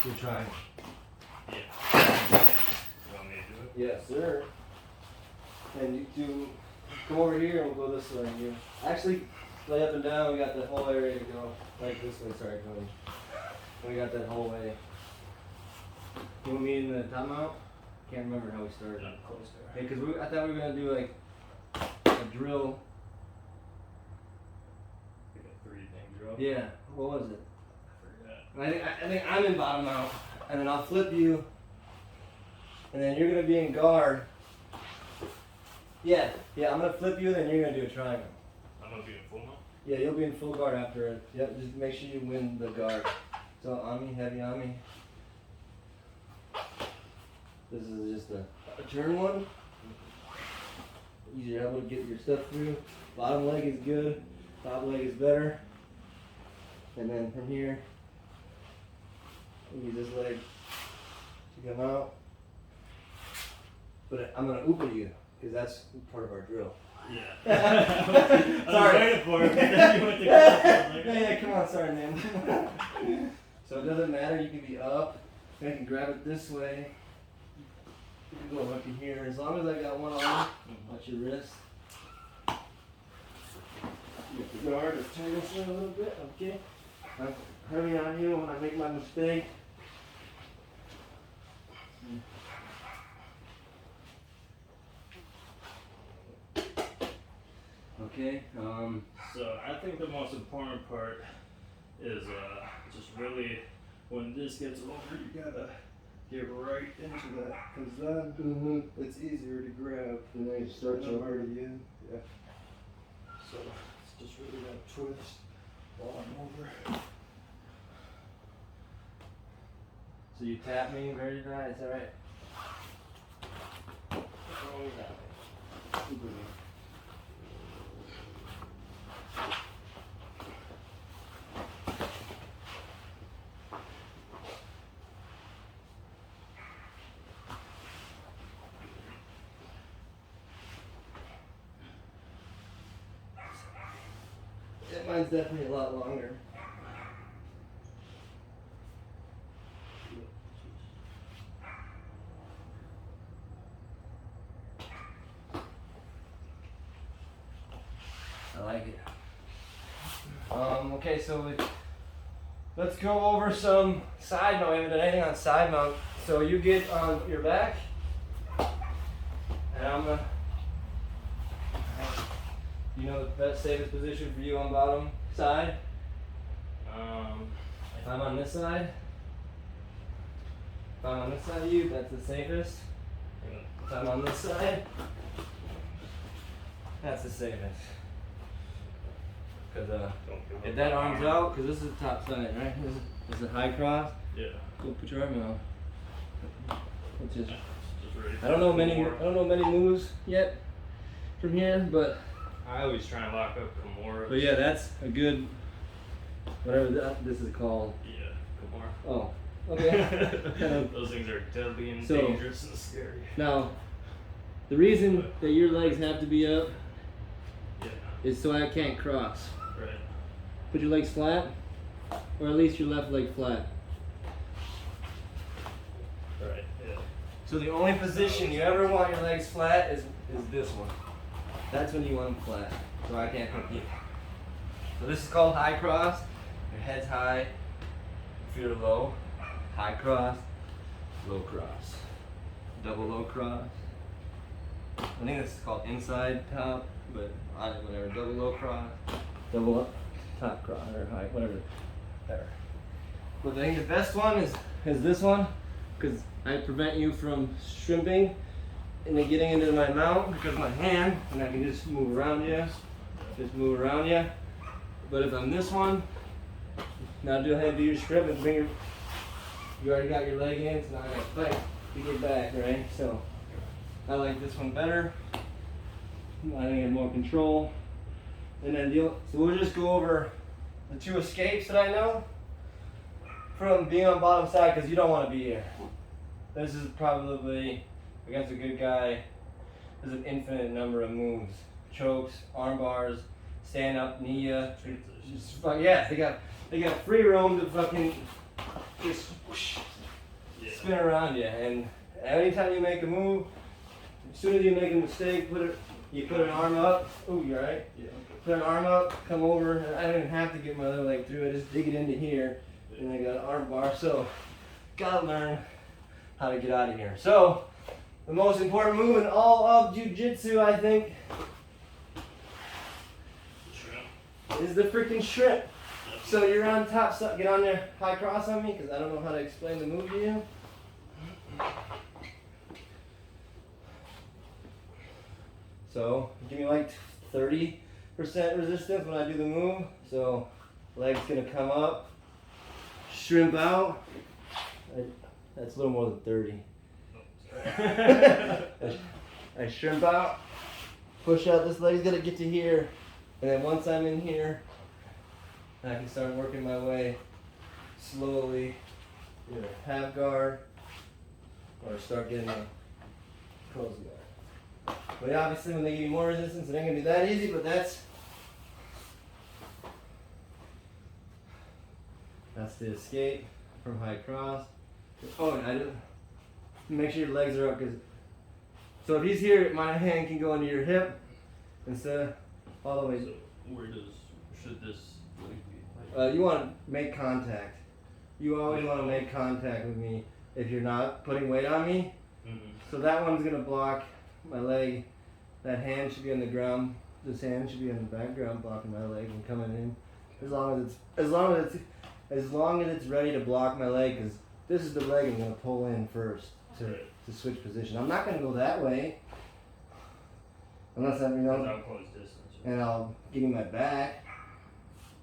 you're trying. yeah. You want me to do it? Yes, sir. And you do come over here and we'll go this way. You actually lay up and down. We got that whole area to go. Like this way. Sorry, Cody. We got that whole way. You want me in the timeout? Can't remember how we started. Not close guard. Okay, because I thought we were gonna do like a drill. Like a 3-thing drill. Yeah. What was it? I forgot. I think I'm in bottom out, and then I'll flip you, and then you're gonna be in guard. Yeah. I'm gonna flip you, and then you're gonna do a triangle. I'm gonna be in full mount. Yeah, you'll be in full guard after it. Yep, just make sure you win the guard. So on me, heavy on me. This is just a turn one. Use your elbow to get your stuff through. Bottom leg is good. Top leg is better. And then from here, use this leg to come out. But I'm gonna oop at you because that's part of our drill. Yeah. I was Sorry. waiting for it, but then you went to go. I was like, Yeah, come on, sorry, man. So it doesn't matter, you can be up, I can grab it this way. You can go looky here. As long as I got one on, watch your wrist. Get the guard to turn this in a little bit, okay? I'm heavy on you when I make my mistake. Okay, So I think the most important part is just really when this gets over, you gotta get right into that, cause then it's easier to grab. and then you start And I'm to already in. Yeah. So it's just really that twist while I'm over. So you tap me very nice, alright? Always that way. Super good. Yeah, mine's definitely a lot longer. I like it. Okay, so let's go over some side mount. We haven't done anything on side mount. So you get on your back, and I'm gonna. You know the best, safest position for you on bottom side? If I'm on this side, of you, that's the safest. If I'm on this side, that's the safest. Because if that arm's out, because this is the top side, right? This is a high cross. Yeah. Go put your arm out. Which is, Just ready I don't know for many moves yet from here, but I always try and lock up Kimura. But yeah, that's a good, whatever this is called. Yeah, Kimura. Oh, okay. Those things are deadly and So- dangerous and scary. Now, the reason that your legs have to be up Yeah. is so I can't cross. Right. Put your legs flat, or at least your left leg flat. Right. Yeah. So the only position you ever want your legs flat is this one. That's when you want them flat, so I can't compete. So this is called high cross. Your head's high, feet are low. High cross, low cross. Double low cross. I think this is called inside top, but whatever. Double low cross, double up top cross, or high, whatever. There. But I think the best one is this one, because I prevent you from shrimping and then getting into my mount because of my hand, and I can just move around you. Just move around you. But if I'm this one, now do your shrimp and bring you already got your leg in, so now I gotta fight to get back, right? So I like this one better. I think I have more control. And then so we'll just go over the two escapes that I know from being on bottom side, because you don't want to be here. This is probably, against a good guy, there's an infinite number of moves. Chokes, arm bars, stand up, knee ya. Yeah, they got free roam to fucking just whoosh, spin around you. And anytime you make a move, as soon as you make a mistake, you put an arm up. Ooh, you alright? Yeah. Put an arm up, come over, and I don't even have to get my other leg through. I just dig it into here, and I got an arm bar. So, gotta learn how to get out of here. So, the most important move in all of jiu-jitsu, I think, Shrimp. is the freaking shrimp. So you're on top, so get on there, high cross on me, because I don't know how to explain the move to you. So, give me like 30% resistance when I do the move. So, leg's gonna come up, shrimp out. That's a little more than 30. I shrimp out, push out, this leg's gonna get to here, and then once I'm in here, I can start working my way slowly, either half guard, or start getting a close guard. But obviously when they give you more resistance, it ain't gonna be that easy, but that's the escape from high cross. Oh, and I do make sure your legs are up, because So if he's here, my hand can go into your hip instead of all the way. So should this leg be? You want to make contact. You always want to make contact with me if you're not putting weight on me. Mm-hmm. So that one's gonna block my leg. That hand should be on the ground. This hand should be in the background, blocking my leg and coming in. As long as it's ready to block my leg, because this is the leg I'm gonna pull in first to switch position. I'm not gonna go that way unless Without close distance. and I'll give you my back,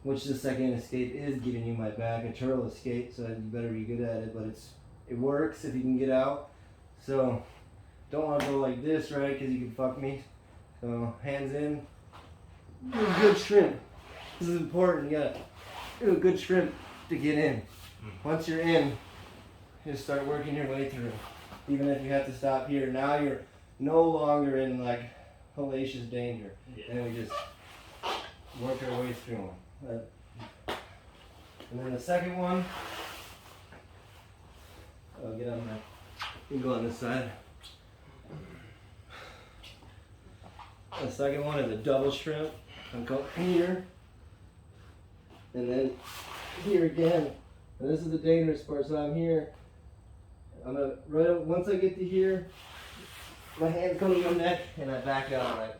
which the second escape is giving you my back, a turtle escape. So you better be good at it, but it works if you can get out. So don't want to go like this, right? Because you can fuck me. So hands in. Do a good shrimp. This is important. You gotta do a good shrimp to get in. Once you're in, you just start working your way through. Even if you have to stop here. Now you're no longer in like hellacious danger. Yeah. And we just work our way through them. And then the second one, I'll get on that. You can go on this side. The second one is a double shrimp. I'm going here, and then here again. And this is the dangerous part. So I'm here. I'm gonna once I get to here, my hands come to my neck, and I back out right.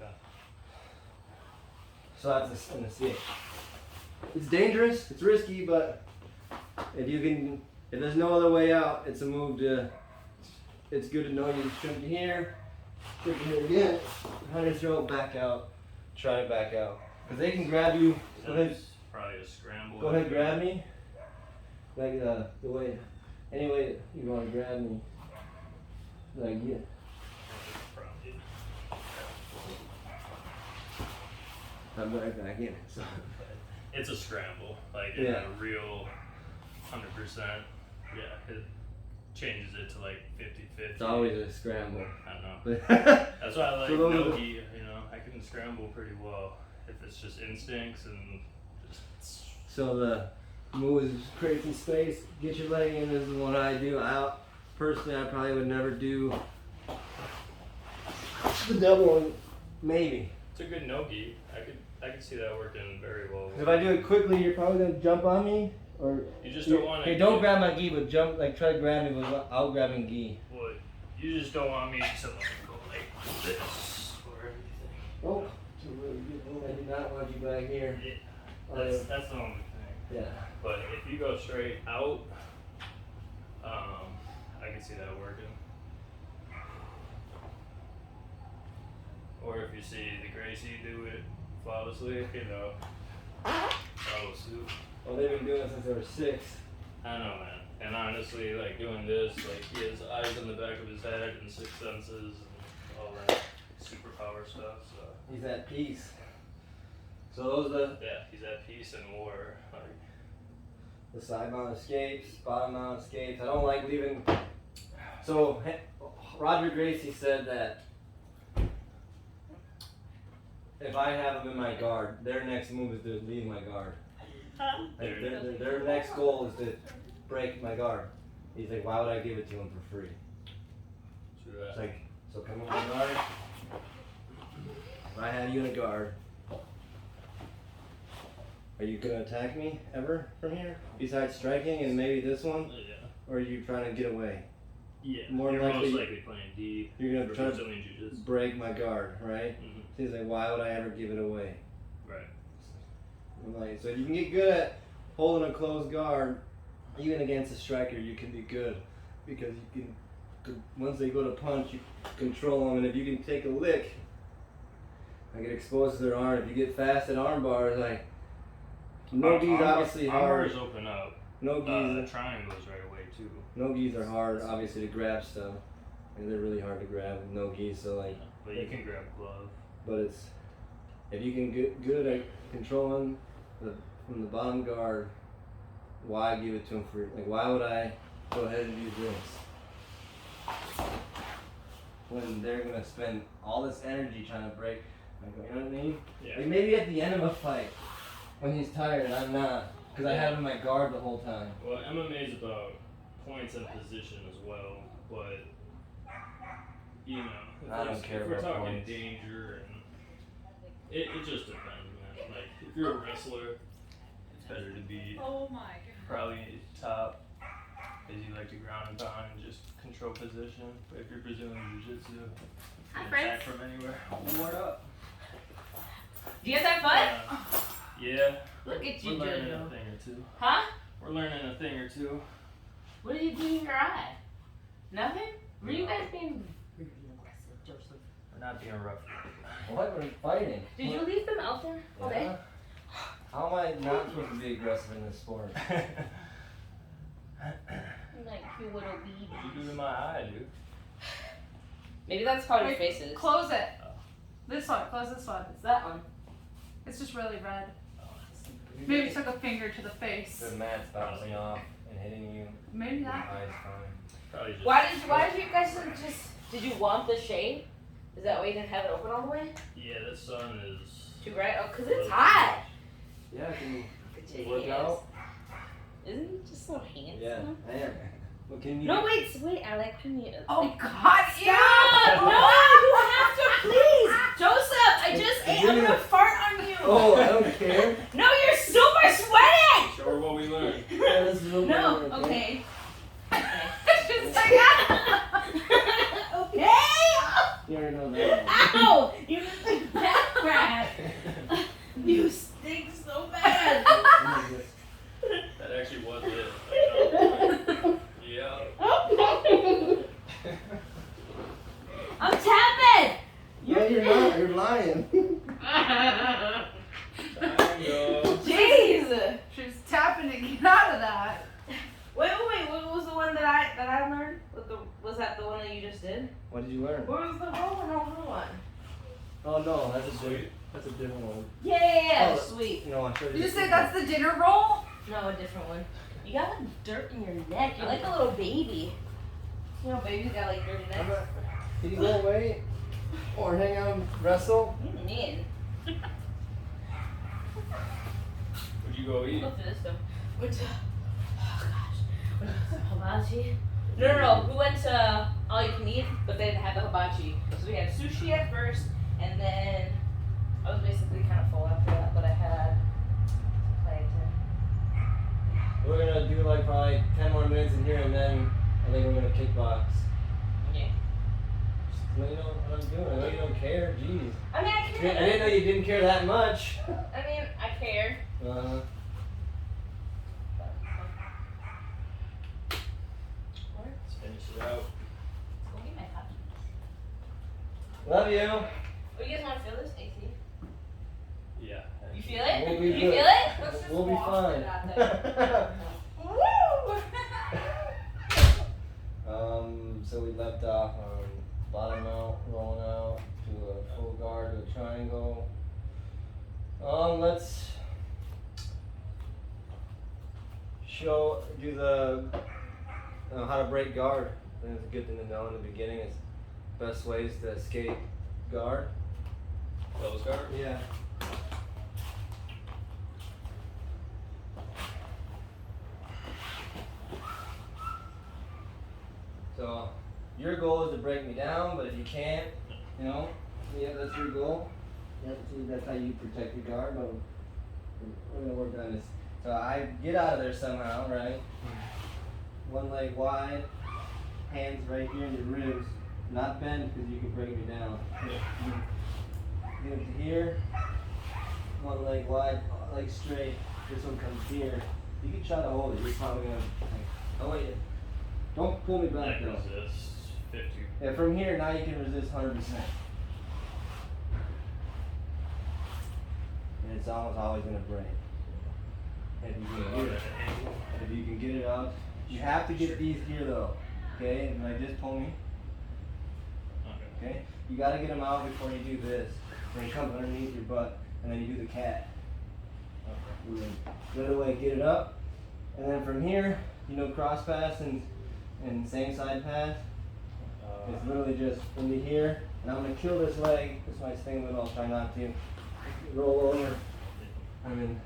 Okay. So that's an escape. It's dangerous. It's risky, but if there's no other way out, it's a move to. It's good to know you shrimp to here. Shrimp to here again. Behind your throat, back out. Try to back out. Because they can grab you. Go ahead. That's probably a scramble. Go ahead, grab me. Like the way, any way you want to grab me. Like yeah. Probably. I'm right back in. So. It's a scramble. Like Yeah. in a real 100%. Yeah. It changes it to like 50-50. It's always a scramble. I don't know. But That's why I like So those are- no-gi, you know. I can scramble pretty well if it's just instincts and just. So the move is create some space, get your leg in. This is what I do. Personally, I probably would never do the double one. Maybe. It's a good no-gi. I could see that working very well. If I do it quickly, you're probably gonna jump on me, or You just don't want to. Hey, don't grab my gi, but jump. Like try to grab me without grabbing gi. Would. You just don't want me to like go like this or anything. Oh, I do not want you back here. Yeah. That's the only thing. Yeah. But if you go straight out, I can see that working. Or if you see the Gracie do it flawlessly, you know, follow suit. Well, they've been doing it since they were 6. I know, man. And honestly, like doing this, like he has eyes in the back of his head and 6 senses and all that superpower stuff. So He's at peace. So those are yeah, he's at peace and war. Like, the side mount escapes, bottom mount escapes. I don't like leaving. So Roger Gracie said that if I have them in my guard, their next move is to leave my guard. Like their next goal is to break my guard. He's like, why would I give it to him for free? true It's that. like, so come in my guard. If I have you in a guard, are you gonna attack me ever from here? Besides striking and maybe this one? Yeah. Or are you trying to get away? Yeah. More You're likely- most likely playing D. You're gonna or try to Brazilian Jiu-Jitsu. break my guard, right? Mhm. He's like, why would I ever give it away? Right. I'm like, so you can get good at holding a closed guard, even against a striker. You can be good because you can. Once they go to punch, you control them, and if you can take a lick, like it exposes their arm. If you get fast at arm bars, like no gis obviously hard. Armors open up. No gis, Triangles right away too. no gis are hard, obviously to grab stuff, and they're really hard to grab with no gis. So like, But you can grab glove. but it's if you can get good at controlling from the bottom guard, why give it to him for like? Why would I go ahead and do this when they're gonna spend all this energy trying to break? Like, you know what I mean? Yeah. Like maybe at the end of a fight when he's tired, I'm not, because I have him in my guard the whole time. Well, MMA is about points and position as well, but you know, I don't care if we're about talking points. danger, and it just depends, man. Like if you're a wrestler, it's better to be Oh my god. probably top, because you like to ground and pound and just control position. But if you're Brazilian jiu-jitsu, you Hi, can friends. attack from anywhere. What up? Do you guys have fun? Yeah. Look at you, We're learning Jojo. a thing or two. Huh? We're learning a thing or two. What did you do in your eye? Nothing? Were you guys being really aggressive, Joseph? We're not being rough. What? We're fighting. Did you leave them out there all day? Yeah. How am I not supposed to be aggressive in this sport? Like you little baby. What you do to my eye, dude? Maybe that's how your face is. Close it. This one. Close this one. It's that one. It's just really red. Maybe took a finger to the face. The mat's bouncing off and hitting you. Maybe Your that. eye's fine. Probably just. Why did you guys just? Did you want the shade? Is that why you didn't have it open all the way? Yeah, this sun is. Too bright? Oh, cause it's hot. Yeah, can you Look at your work hands. out? Isn't he just so handsome? Yeah, I am. What can you No, wait, I like when you. Oh God! Stop! No, you have to please, Joseph. I just ate. I'm gonna fart on you. Oh, I don't care. No, you're super sweaty. Show her what we learned. Yeah, this is okay, No, okay. Just like that. Okay. You already know that. Ow! You look like that rat. You stink so bad. That actually was it. Like, no. Yeah. I'm tapping. No, you're not. You're lying. Triangle. Jeez. She's tapping to get out of that. Wait. What was the one that I learned? Was that the one that you just did? What did you learn? Where was the blue one? Oh no, that's a different one. Yeah. Oh, Sweet. No, I showed Did you the say sweet that's the dinner roll? No, a different one. You got like dirt in your neck. You're like a little baby. You know, babies got like dirty one. necks. Can you go away? Or hang out and wrestle? You mean? Where'd you go eat? Go through this though. Went to, oh gosh, went to hibachi. No. We went to all you can eat, but they didn't have the hibachi. So we had sushi at first, and then I was basically kind of full after that, but I had plankton. We're gonna do like probably 10 more minutes in here and then I think we're gonna kickbox. Yeah. Just let you know what I'm doing. I know you don't care. Jeez. I mean, I I care. didn't know you didn't care that much. I mean, I care. Uh-huh. Let's finish it out. Go get my cup. Love you. Oh, you guys want to feel this, AC? Yeah. You feel it? We'll be you good. feel it? Let's just We'll be wash fine. it out there. Woo! So we left off on bottom out, rolling out to a full guard to a triangle. Let's do the how to break guard. I think it's a good thing to know in the beginning. It's best ways to escape guard. Close guard. Yeah. So your goal is to break me down, but if you can't, yeah, that's your goal. That's how you protect your guard. But we're gonna work on this. So I get out of there somehow, right? One leg wide, hands right here in your ribs, not bend because you can break me down. Get it to here, one leg wide, leg straight. This one comes here. You can try to hold it. You're probably gonna. Oh wait, don't pull me back Neck though. resist 50. Yeah, from here now you can resist 100%. And it's almost always gonna break. And if you can get it out, you have to get these here though. Okay, and like just pull me. Okay. Okay, you gotta get them out before you do this. Then it comes underneath your butt, and then you do the cat. And then the other way, get it up, and then from here, cross pass and same side pass. It's literally just into here, and I'm gonna kill this leg. This might sting, but I'll try not to. Roll over. I'm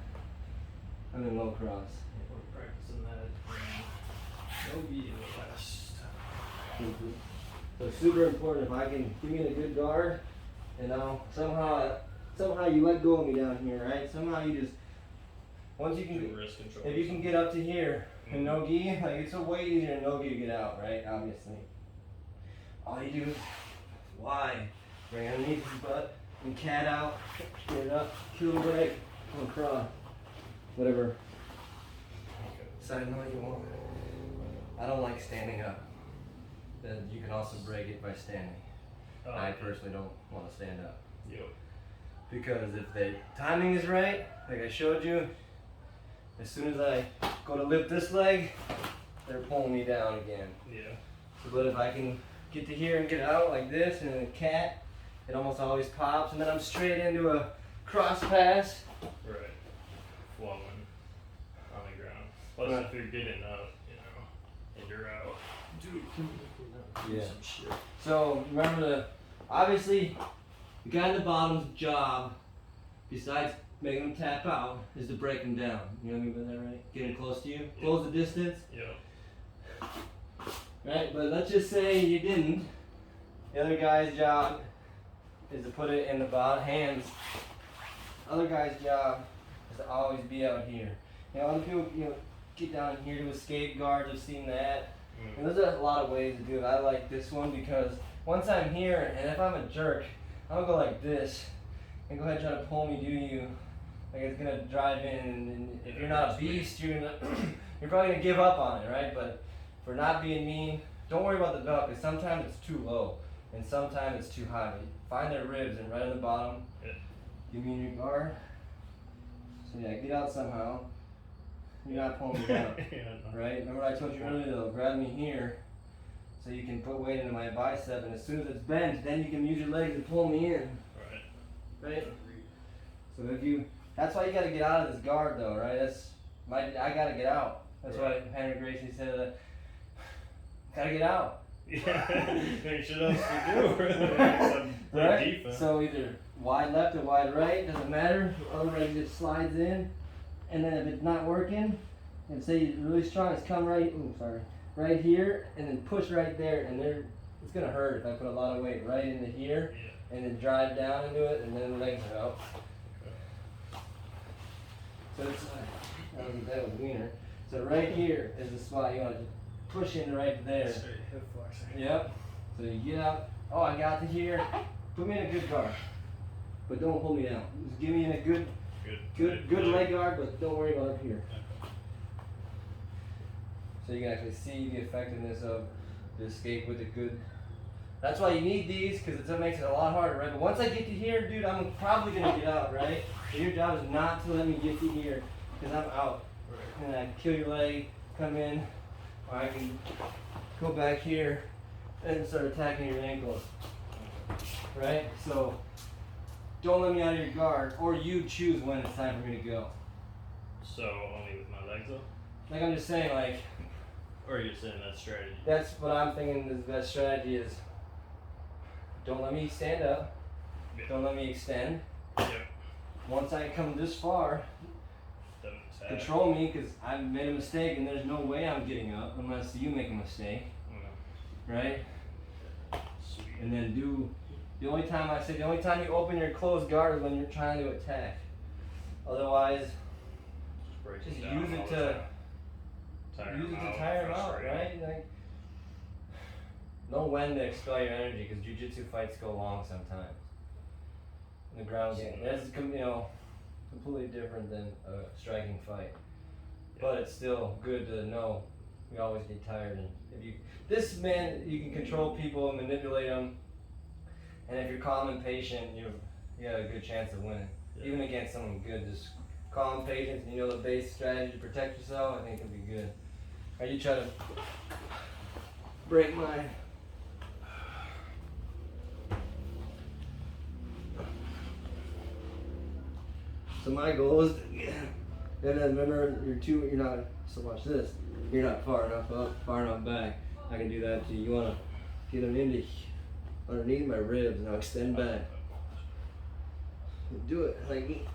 in low cross. We're practicing that. No video last. So it's super important if I can give me a good guard, and now somehow you let go of me down here, right? Somehow you just, once you Do can, wrist control. if you can get up to here and no gi, like it's a way easier in no gi to get out, right? Obviously. All you do is wide, bring underneath his butt, and cat out, get it up, kill the break, come across, whatever side no you want. I don't like standing up. Then you can also break it by standing. Oh, I personally don't want to stand up. Yep. Because if the timing is right, like I showed you, as soon as I go to lift this leg, they're pulling me down again. Yeah. So, but if I can get to here and get out like this and then a cat, it almost always pops, and then I'm straight into a cross pass. Right. Flowing on the ground. Plus, Right. if you're getting up, you know, and you're out. Dude, Yeah. some shit. So remember obviously the guy in the bottom's job, besides making him tap out, is to break him down. You know what I mean by that, right? Getting close to you, close the distance. Yep. Right, but let's just say you didn't. The other guy's job is to put it in the bottom hands. Other guy's job is to always be out here. You know, other people, get down here to escape guards. I've seen that. And there's a lot of ways to do it. I like this one because once I'm here, and if I'm a jerk, I'm gonna go like this and go ahead and try to pull me to you. Like it's gonna drive in, and if you're not a beast, you're probably gonna give up on it, right? But for not being mean, don't worry about the belt, because sometimes it's too low and sometimes it's too high. Find their ribs and right on the bottom. Yeah. Give me your guard. So yeah, get out somehow. You're not pulling me down, Yeah, no. right? Remember I told you earlier though, grab me here so you can put weight into my bicep, and as soon as it's bent, then you can use your legs and pull me in, Right. right? So that's why you gotta get out of this guard though, right? I gotta get out. That's why Henry Gracie said that. Gotta get out. Yeah. Ain't shit else to do, really. Some play Right? defense. So either wide left or wide right, doesn't matter. Other leg just slides in, and then if it's not working, and say you're really strong, it's come right here, and then push right there, and it's gonna hurt if I put a lot of weight right into here, Yeah. and then drive down into it, and then the legs are out. So it's that was wiener. So right here is the spot you want to push in right there. Straight hip flexor. Yep. So you get up. Oh, I got to here. Put me in a good guard, but don't pull me down. Just give me in a good Good. leg guard, but don't worry about up here. So you can actually see the effectiveness of the escape with a good. That's why you need these, because it makes it a lot harder, right? But once I get to here, dude, I'm probably gonna get out, right? So your job is not to let me get to here, because I'm out. Right. And I can kill your leg, come in, or I can go back here and start attacking your ankles. Right? So don't let me out of your guard, or you choose when it's time for me to go. So only with my legs up? Like I'm just saying, like Or you're saying that strategy? that's what I'm thinking is the best strategy is don't let me stand up, Yeah. don't let me extend. Yep. Once I come this far, Don't attack. control me, because I've made a mistake and there's no way I'm getting up unless you make a mistake, right? Sweet. And then the only time you open your closed guard is when you're trying to attack. Otherwise, Just break just them down use all it the to time. use it to tire them out, right? Like, know when to expel your energy, because jiu-jitsu fights go long sometimes. In the ground game, that's completely different than a striking fight. But it's still good to know. We always get tired, and you can control people and manipulate them. And if you're calm and patient, you got a good chance of winning. Yeah. Even against someone good, just calm, patient, and you know the base strategy to protect yourself, I think it'll be good. Or you try to break my. So my goal is to get, and then remember you're not, so watch this, you're not far enough up, far enough back. I can do that to you. You wanna get them into underneath my ribs and I'll extend back. Do it like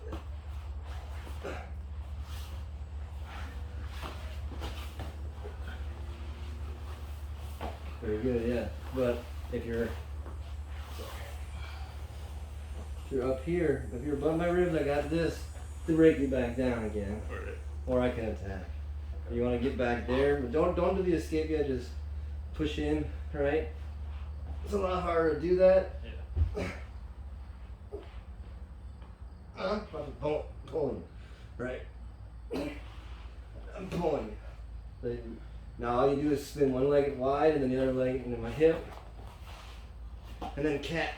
very good, yeah. But if you're up here, if you're above my ribs, I got this to break you back down again, Alright. or I can attack. You want to get back there, but don't do the escape yet. Just push in, right? It's a lot harder to do that. Yeah. I'm pulling, right? I'm pulling. Now all you do is spin one leg wide and then the other leg into my hip, and then cat.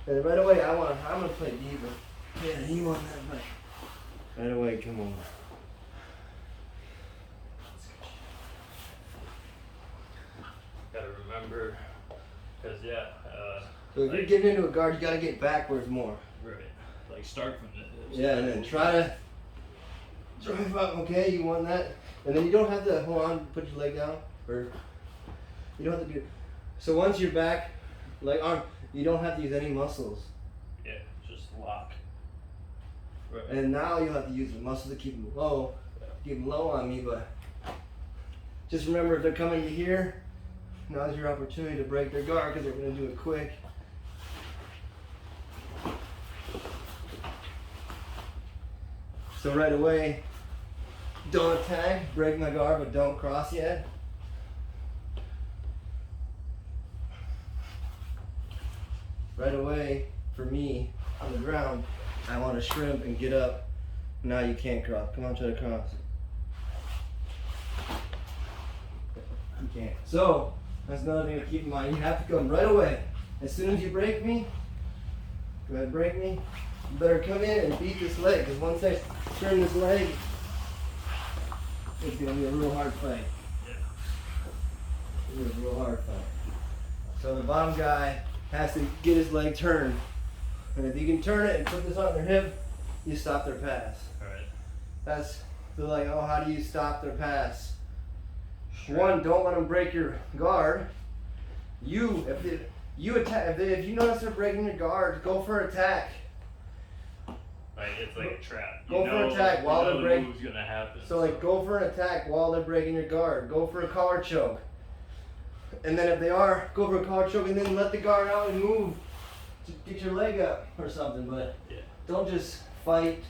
And then right away I'm gonna play deeper. Yeah, you want that back. Right away, come on. Gotta remember, cause yeah, So if you're getting into a guard, you gotta get backwards more. right. Like start from the hips. Yeah, and then try to drive up. Okay, you want that, and then you don't have to hold on, put your leg down, or you don't have to do. So once you're back, like arm, you don't have to use any muscles. Yeah, just lock. Right. And now you'll have to use the muscles to keep them low, on me. But just remember, if they're coming to here, now's your opportunity to break their guard because they're going to do it quick. So right away, don't attack, break my guard, but don't cross yet. Right away, for me, on the ground, I want to shrimp and get up. Now you can't cross. Come on, try to cross. You can't. So, that's another thing to keep in mind. You have to come right away. As soon as you break me, go ahead, break me. You better come in and beat this leg, because once I turn this leg, it's going to be a real hard fight. It's going to be a real hard fight. So the bottom guy has to get his leg turned. And if you can turn it and put this on their hip, you stop their pass. Alright. That's, they're like, oh, how do you stop their pass? One, don't let them break your guard. If you notice they're breaking your guard, go for attack. Like it's like a trap. Go for attack while they're the breaking. move's gonna happen. So like, go for an attack while they're breaking your guard. Go for a collar choke. And then if they are, go for a collar choke and then let the guard out and move to get your leg up or something. But Yeah. don't just fight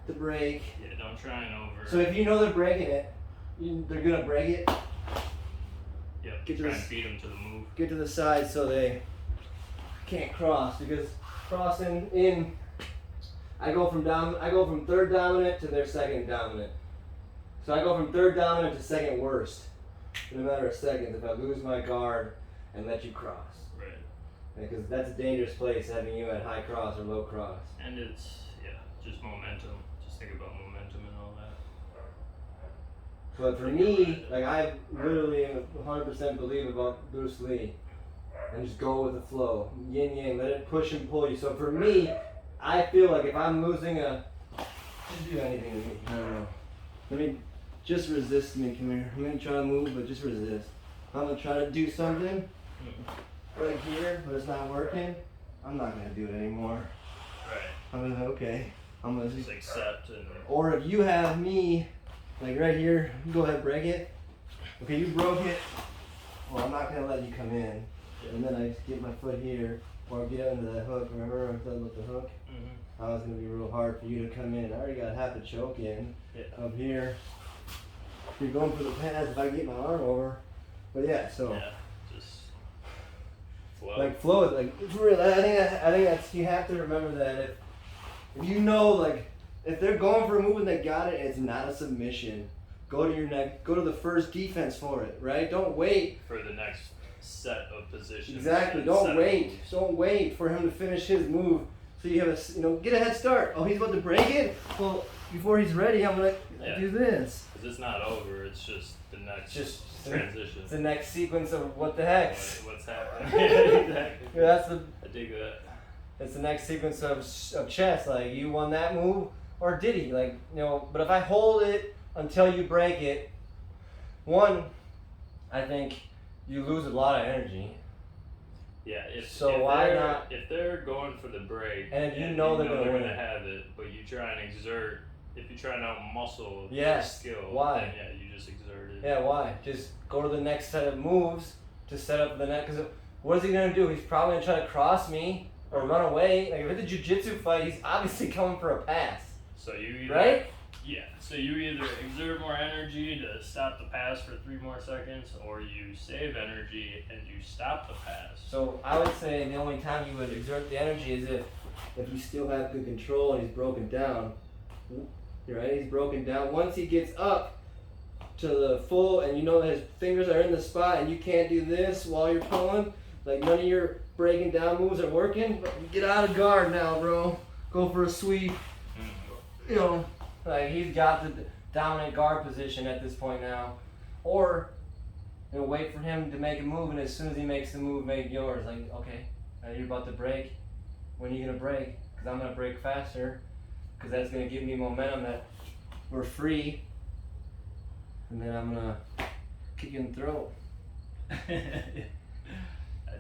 to break. Yeah, don't try and over. So if you know they're breaking it, they're gonna break it. Yeah, get to try this- and beat them to the move. Get to the side so they can't cross, because crossing in, I go from third dominant to their second dominant. So I go from third dominant to second worst in a matter of seconds if I lose my guard and let you cross. Right. Because that's a dangerous place, having you at high cross or low cross. And it's just momentum. Just think about momentum and all that. But for me, like I literally 100% believe about Bruce Lee, and just go with the flow, yin yang, let it push and pull you. So for me, I feel like if I'm losing just do anything to me. I don't know. Let me just resist me. Come here. I'm gonna try to move, but just resist. I'm gonna try to do something right here, but it's not working. I'm not gonna do it anymore. Right. I'm gonna okay. I'm gonna Just accept and or if you have me, like right here, go ahead, break it. Okay, you broke it. Well, I'm not gonna let you come in. And then I just get my foot here, or get into that hook. Remember I said with the hook? How it's gonna be real hard for you to come in. I already got half a choke in up here. You're going for the pads if I get my arm over. But yeah, so just flow. like flow is like for real. I think that's you have to remember that if you know like if they're going for a move and they got it, it's not a submission. Go to your neck. Go to the first defense for it. Right? Don't wait. for the next set of positions. Exactly. and Don't set of wait. moves. Don't wait for him to finish his move. So you have get a head start. Oh, he's about to break it. Well, before he's ready, I'm gonna do this. 'Cause it's not over. It's just the next Just transition. It's the next sequence of what the heck. What's happening? Exactly. Yeah, that's the. I dig that. It's the next sequence of chess. Like you won that move, or did he? Like But if I hold it until you break it, one, I think you lose a lot of energy. Yeah. If why they're, not? If they're going for the break, And if you know they're gonna win. have it, but you try and exert. If you try and out-muscle Yes. your skill, Why? then you just exert it. Yeah, why? Just go to the next set of moves to set up the net. Because what is he gonna do? He's probably gonna try to cross me or run away. Like if it's a jiu-jitsu fight, he's obviously coming for a pass, So you either, right? Yeah. So you either exert more energy to stop the pass for 3 more seconds, or you save energy and you stop the pass. So I would say the only time you would exert the energy is if you still have good control and he's broken down. Right? He's broken down. Once he gets up to the full and you know his fingers are in the spot and you can't do this while you're pulling, like none of your breaking down moves are working, but get out of guard now, bro. Go for a sweep. You know, like he's got the dominant guard position at this point now. Or wait for him to make a move, and as soon as he makes the move, make yours. Like, okay, now you're about to break. When are you gonna break? Because I'm gonna break faster. Because that's gonna give me momentum that we're free. And then I'm gonna kick you in the throat. I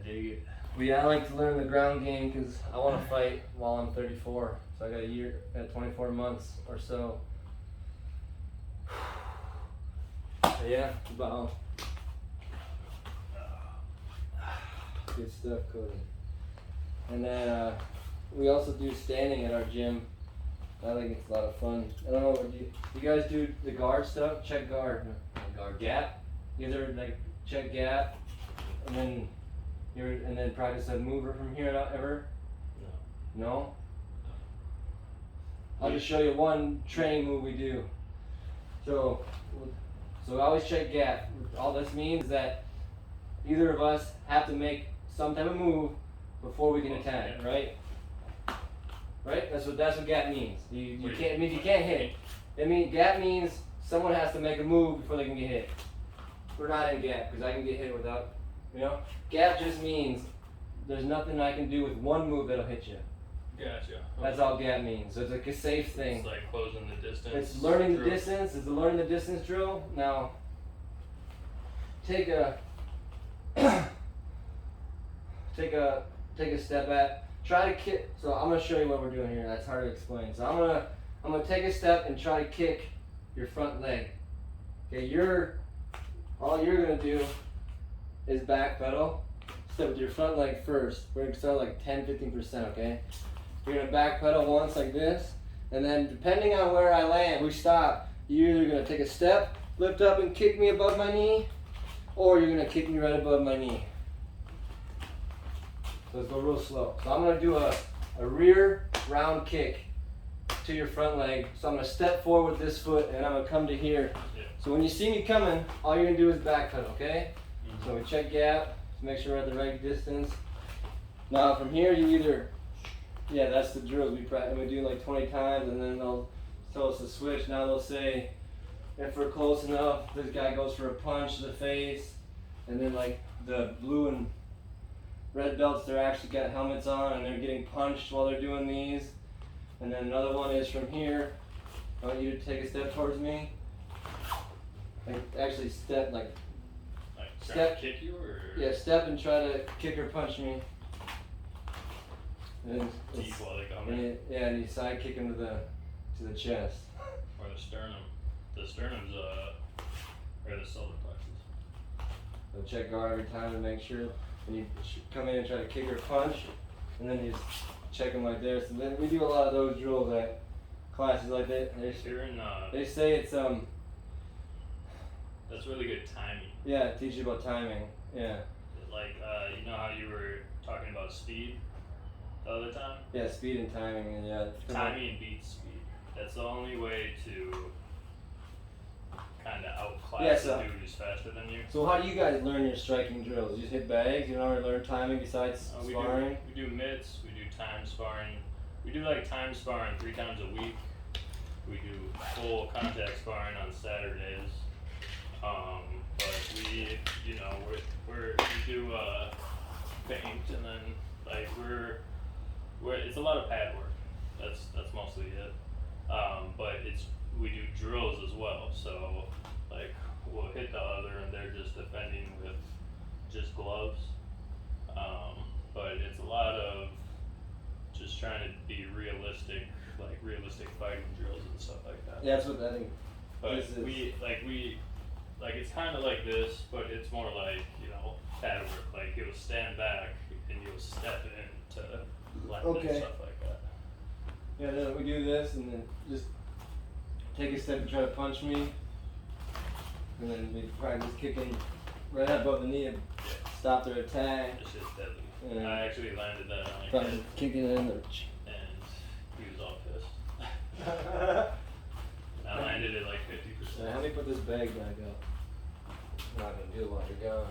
dig it. But yeah, I like to learn the ground game because I want to fight while I'm 34. So I got a year, 24 months or so. But yeah, about good stuff, Cody. And then we also do standing at our gym. I think it's a lot of fun. I don't know what you guys do the guard stuff. Check guard, gap. You guys ever like check gap, and then practice a mover from here out ever? No. I'll just show you one training move we do. So we always check gap. All this means is that either of us have to make some type of move before we can attack, right? Right? That's what gap means. You can't, it means you can't hit. Gap means someone has to make a move before they can get hit. We're not in gap because I can get hit without, Gap just means there's nothing I can do with one move that'll hit you. Gotcha. That's all gap means. So it's like a safe thing. It's like closing the distance. It's learning the drill. distance. It's a learning the distance drill. Now, take a step back. Try to kick. So I'm gonna show you what we're doing here. That's hard to explain. So I'm gonna take a step and try to kick your front leg. Okay, all you're gonna do is back pedal. Step with your front leg first. We're gonna start like 10-15%. Okay. You're gonna back pedal once like this, and then depending on where I land, we stop. You're either gonna take a step, lift up and kick me above my knee, or you're gonna kick me right above my knee. So let's go real slow. So I'm gonna do a rear round kick to your front leg. So I'm gonna step forward with this foot and I'm gonna come to here. Yeah. So when you see me coming, all you're gonna do is back pedal, okay? So we check gap to make sure we're at the right distance. Now from here that's the drills we practice. We do like 20 times and then they'll tell us to switch. Now they'll say, if we're close enough, this guy goes for a punch to the face, and then like the blue and red belts, they're actually got helmets on and they're getting punched while they're doing these. And then another one is from here. I want you to take a step towards me. Like actually step like Step. To kick you or? Yeah, step and try to kick or punch me. And Deep while they come in. and you side kick him to the chest. Or the sternum. The sternum's or the solar plexus. So check guard every time to make sure. And you come in and try to kick or punch, and then you just check them like this. And then we do a lot of those drills at classes like that. They say it's That's really good timing. Yeah, teach you about timing. Yeah. Like you know how you were talking about speed the other time? Yeah, speed and timing, and yeah. Timing beats speed. That's the only way to kind of outclass the dude who's faster than you. So how do you guys learn your striking drills? You just hit bags? You don't really learn timing besides sparring? We do mitts, we do time sparring. We do like time sparring 3 times a week. We do full contact sparring on Saturdays. But we do paint, and then like it's a lot of pad work. That's mostly it. But we do drills as well. So like we'll hit the other, and they're just defending with just gloves. But it's a lot of just trying to be realistic, like realistic fighting drills and stuff like that. Yeah, that's what I think. But it's kind of like this, but it's more like, pad work. Like you'll stand back and you'll step in to left Okay. and stuff like that. Yeah, then we do this and then just take a step and try to punch me. And then we practice kicking right above the knee and stop their attack. It's just deadly. Yeah. I actually landed that on a Practice kid kicking it in the and he was all pissed. I landed it like 50%. Let me put this bag back up. I'm not gonna do it while you're gone.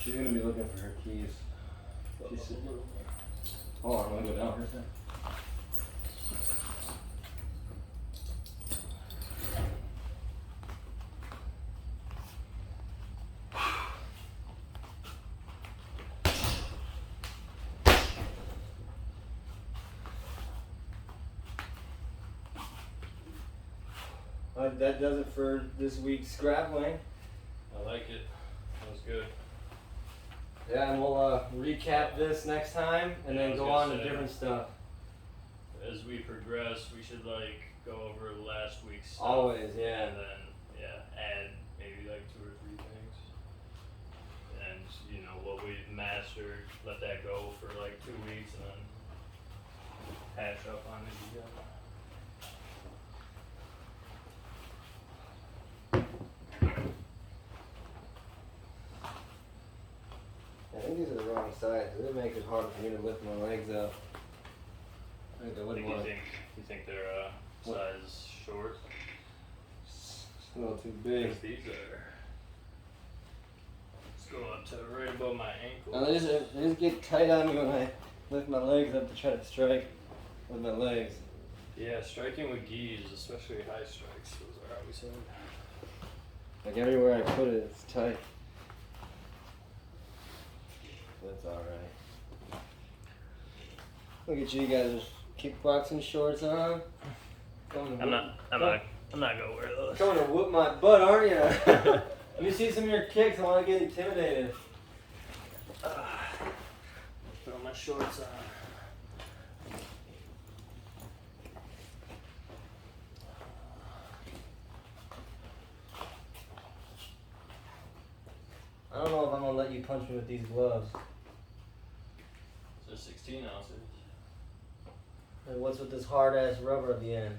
She's gonna be looking for her keys. She's sitting over there. Hold on, I'm gonna go down for a second. That does it for this week's grappling. I like it. That was good. Yeah, and we'll recap this next time and Yeah, I then was go gonna on to say. different stuff. As we progress, we should like go over last week's stuff. Always, yeah. And then, add maybe like 2 or 3 things. And, you know, what we've mastered, let that go for like 2 weeks and then hash up on it again. I think these are the wrong size. It makes it hard for me to lift my legs up. I think I I wouldn't think want you think they're size short? it's a little too big. Because these are. Let's go up to right above my ankle. Now they just get tight on me when I lift my legs up to try to strike with my legs. Yeah, striking with gis, especially high strikes, those are always hard. Like everywhere I put it, it's tight. That's alright. Look at you guys with kickboxing shorts on. I'm not gonna wear those. Coming to whoop my butt, aren't you? Let me see some of your kicks. I want to get intimidated. Throw my shorts on. I don't know if I'm gonna let you punch me with these gloves. So 16 ounces. And what's with this hard ass rubber at the end?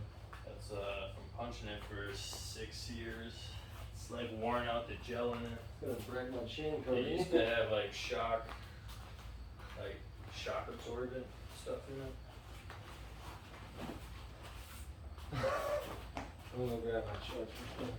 That's from punching it for 6 years. It's like worn out the gel in it. It's gonna break my chin, It Cody. used to have like shock absorbent stuff in it. I'm gonna grab my shorts for sure.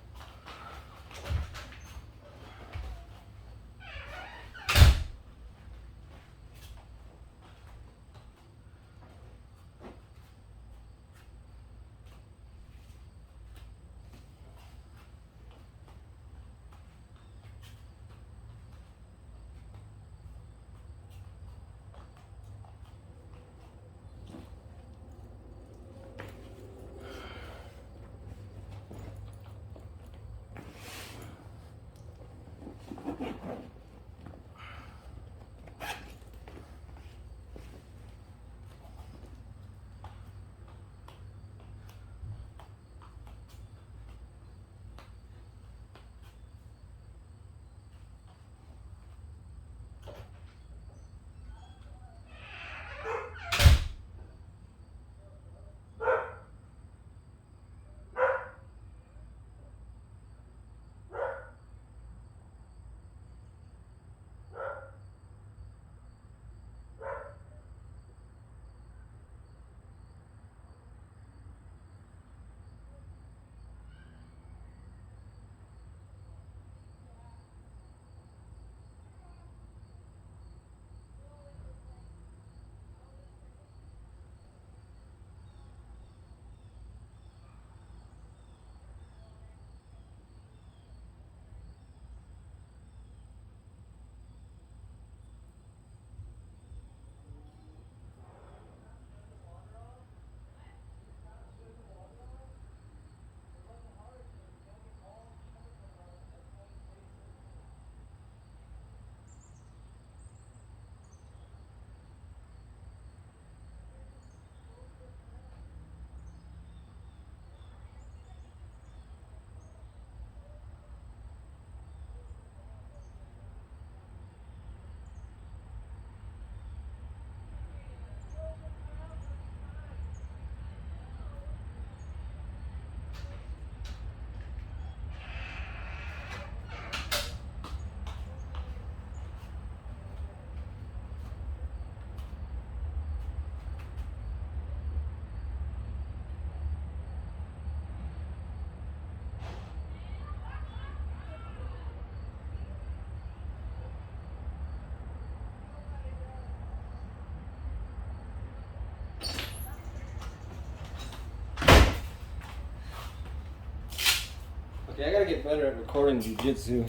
Okay, I gotta get better at recording jujitsu.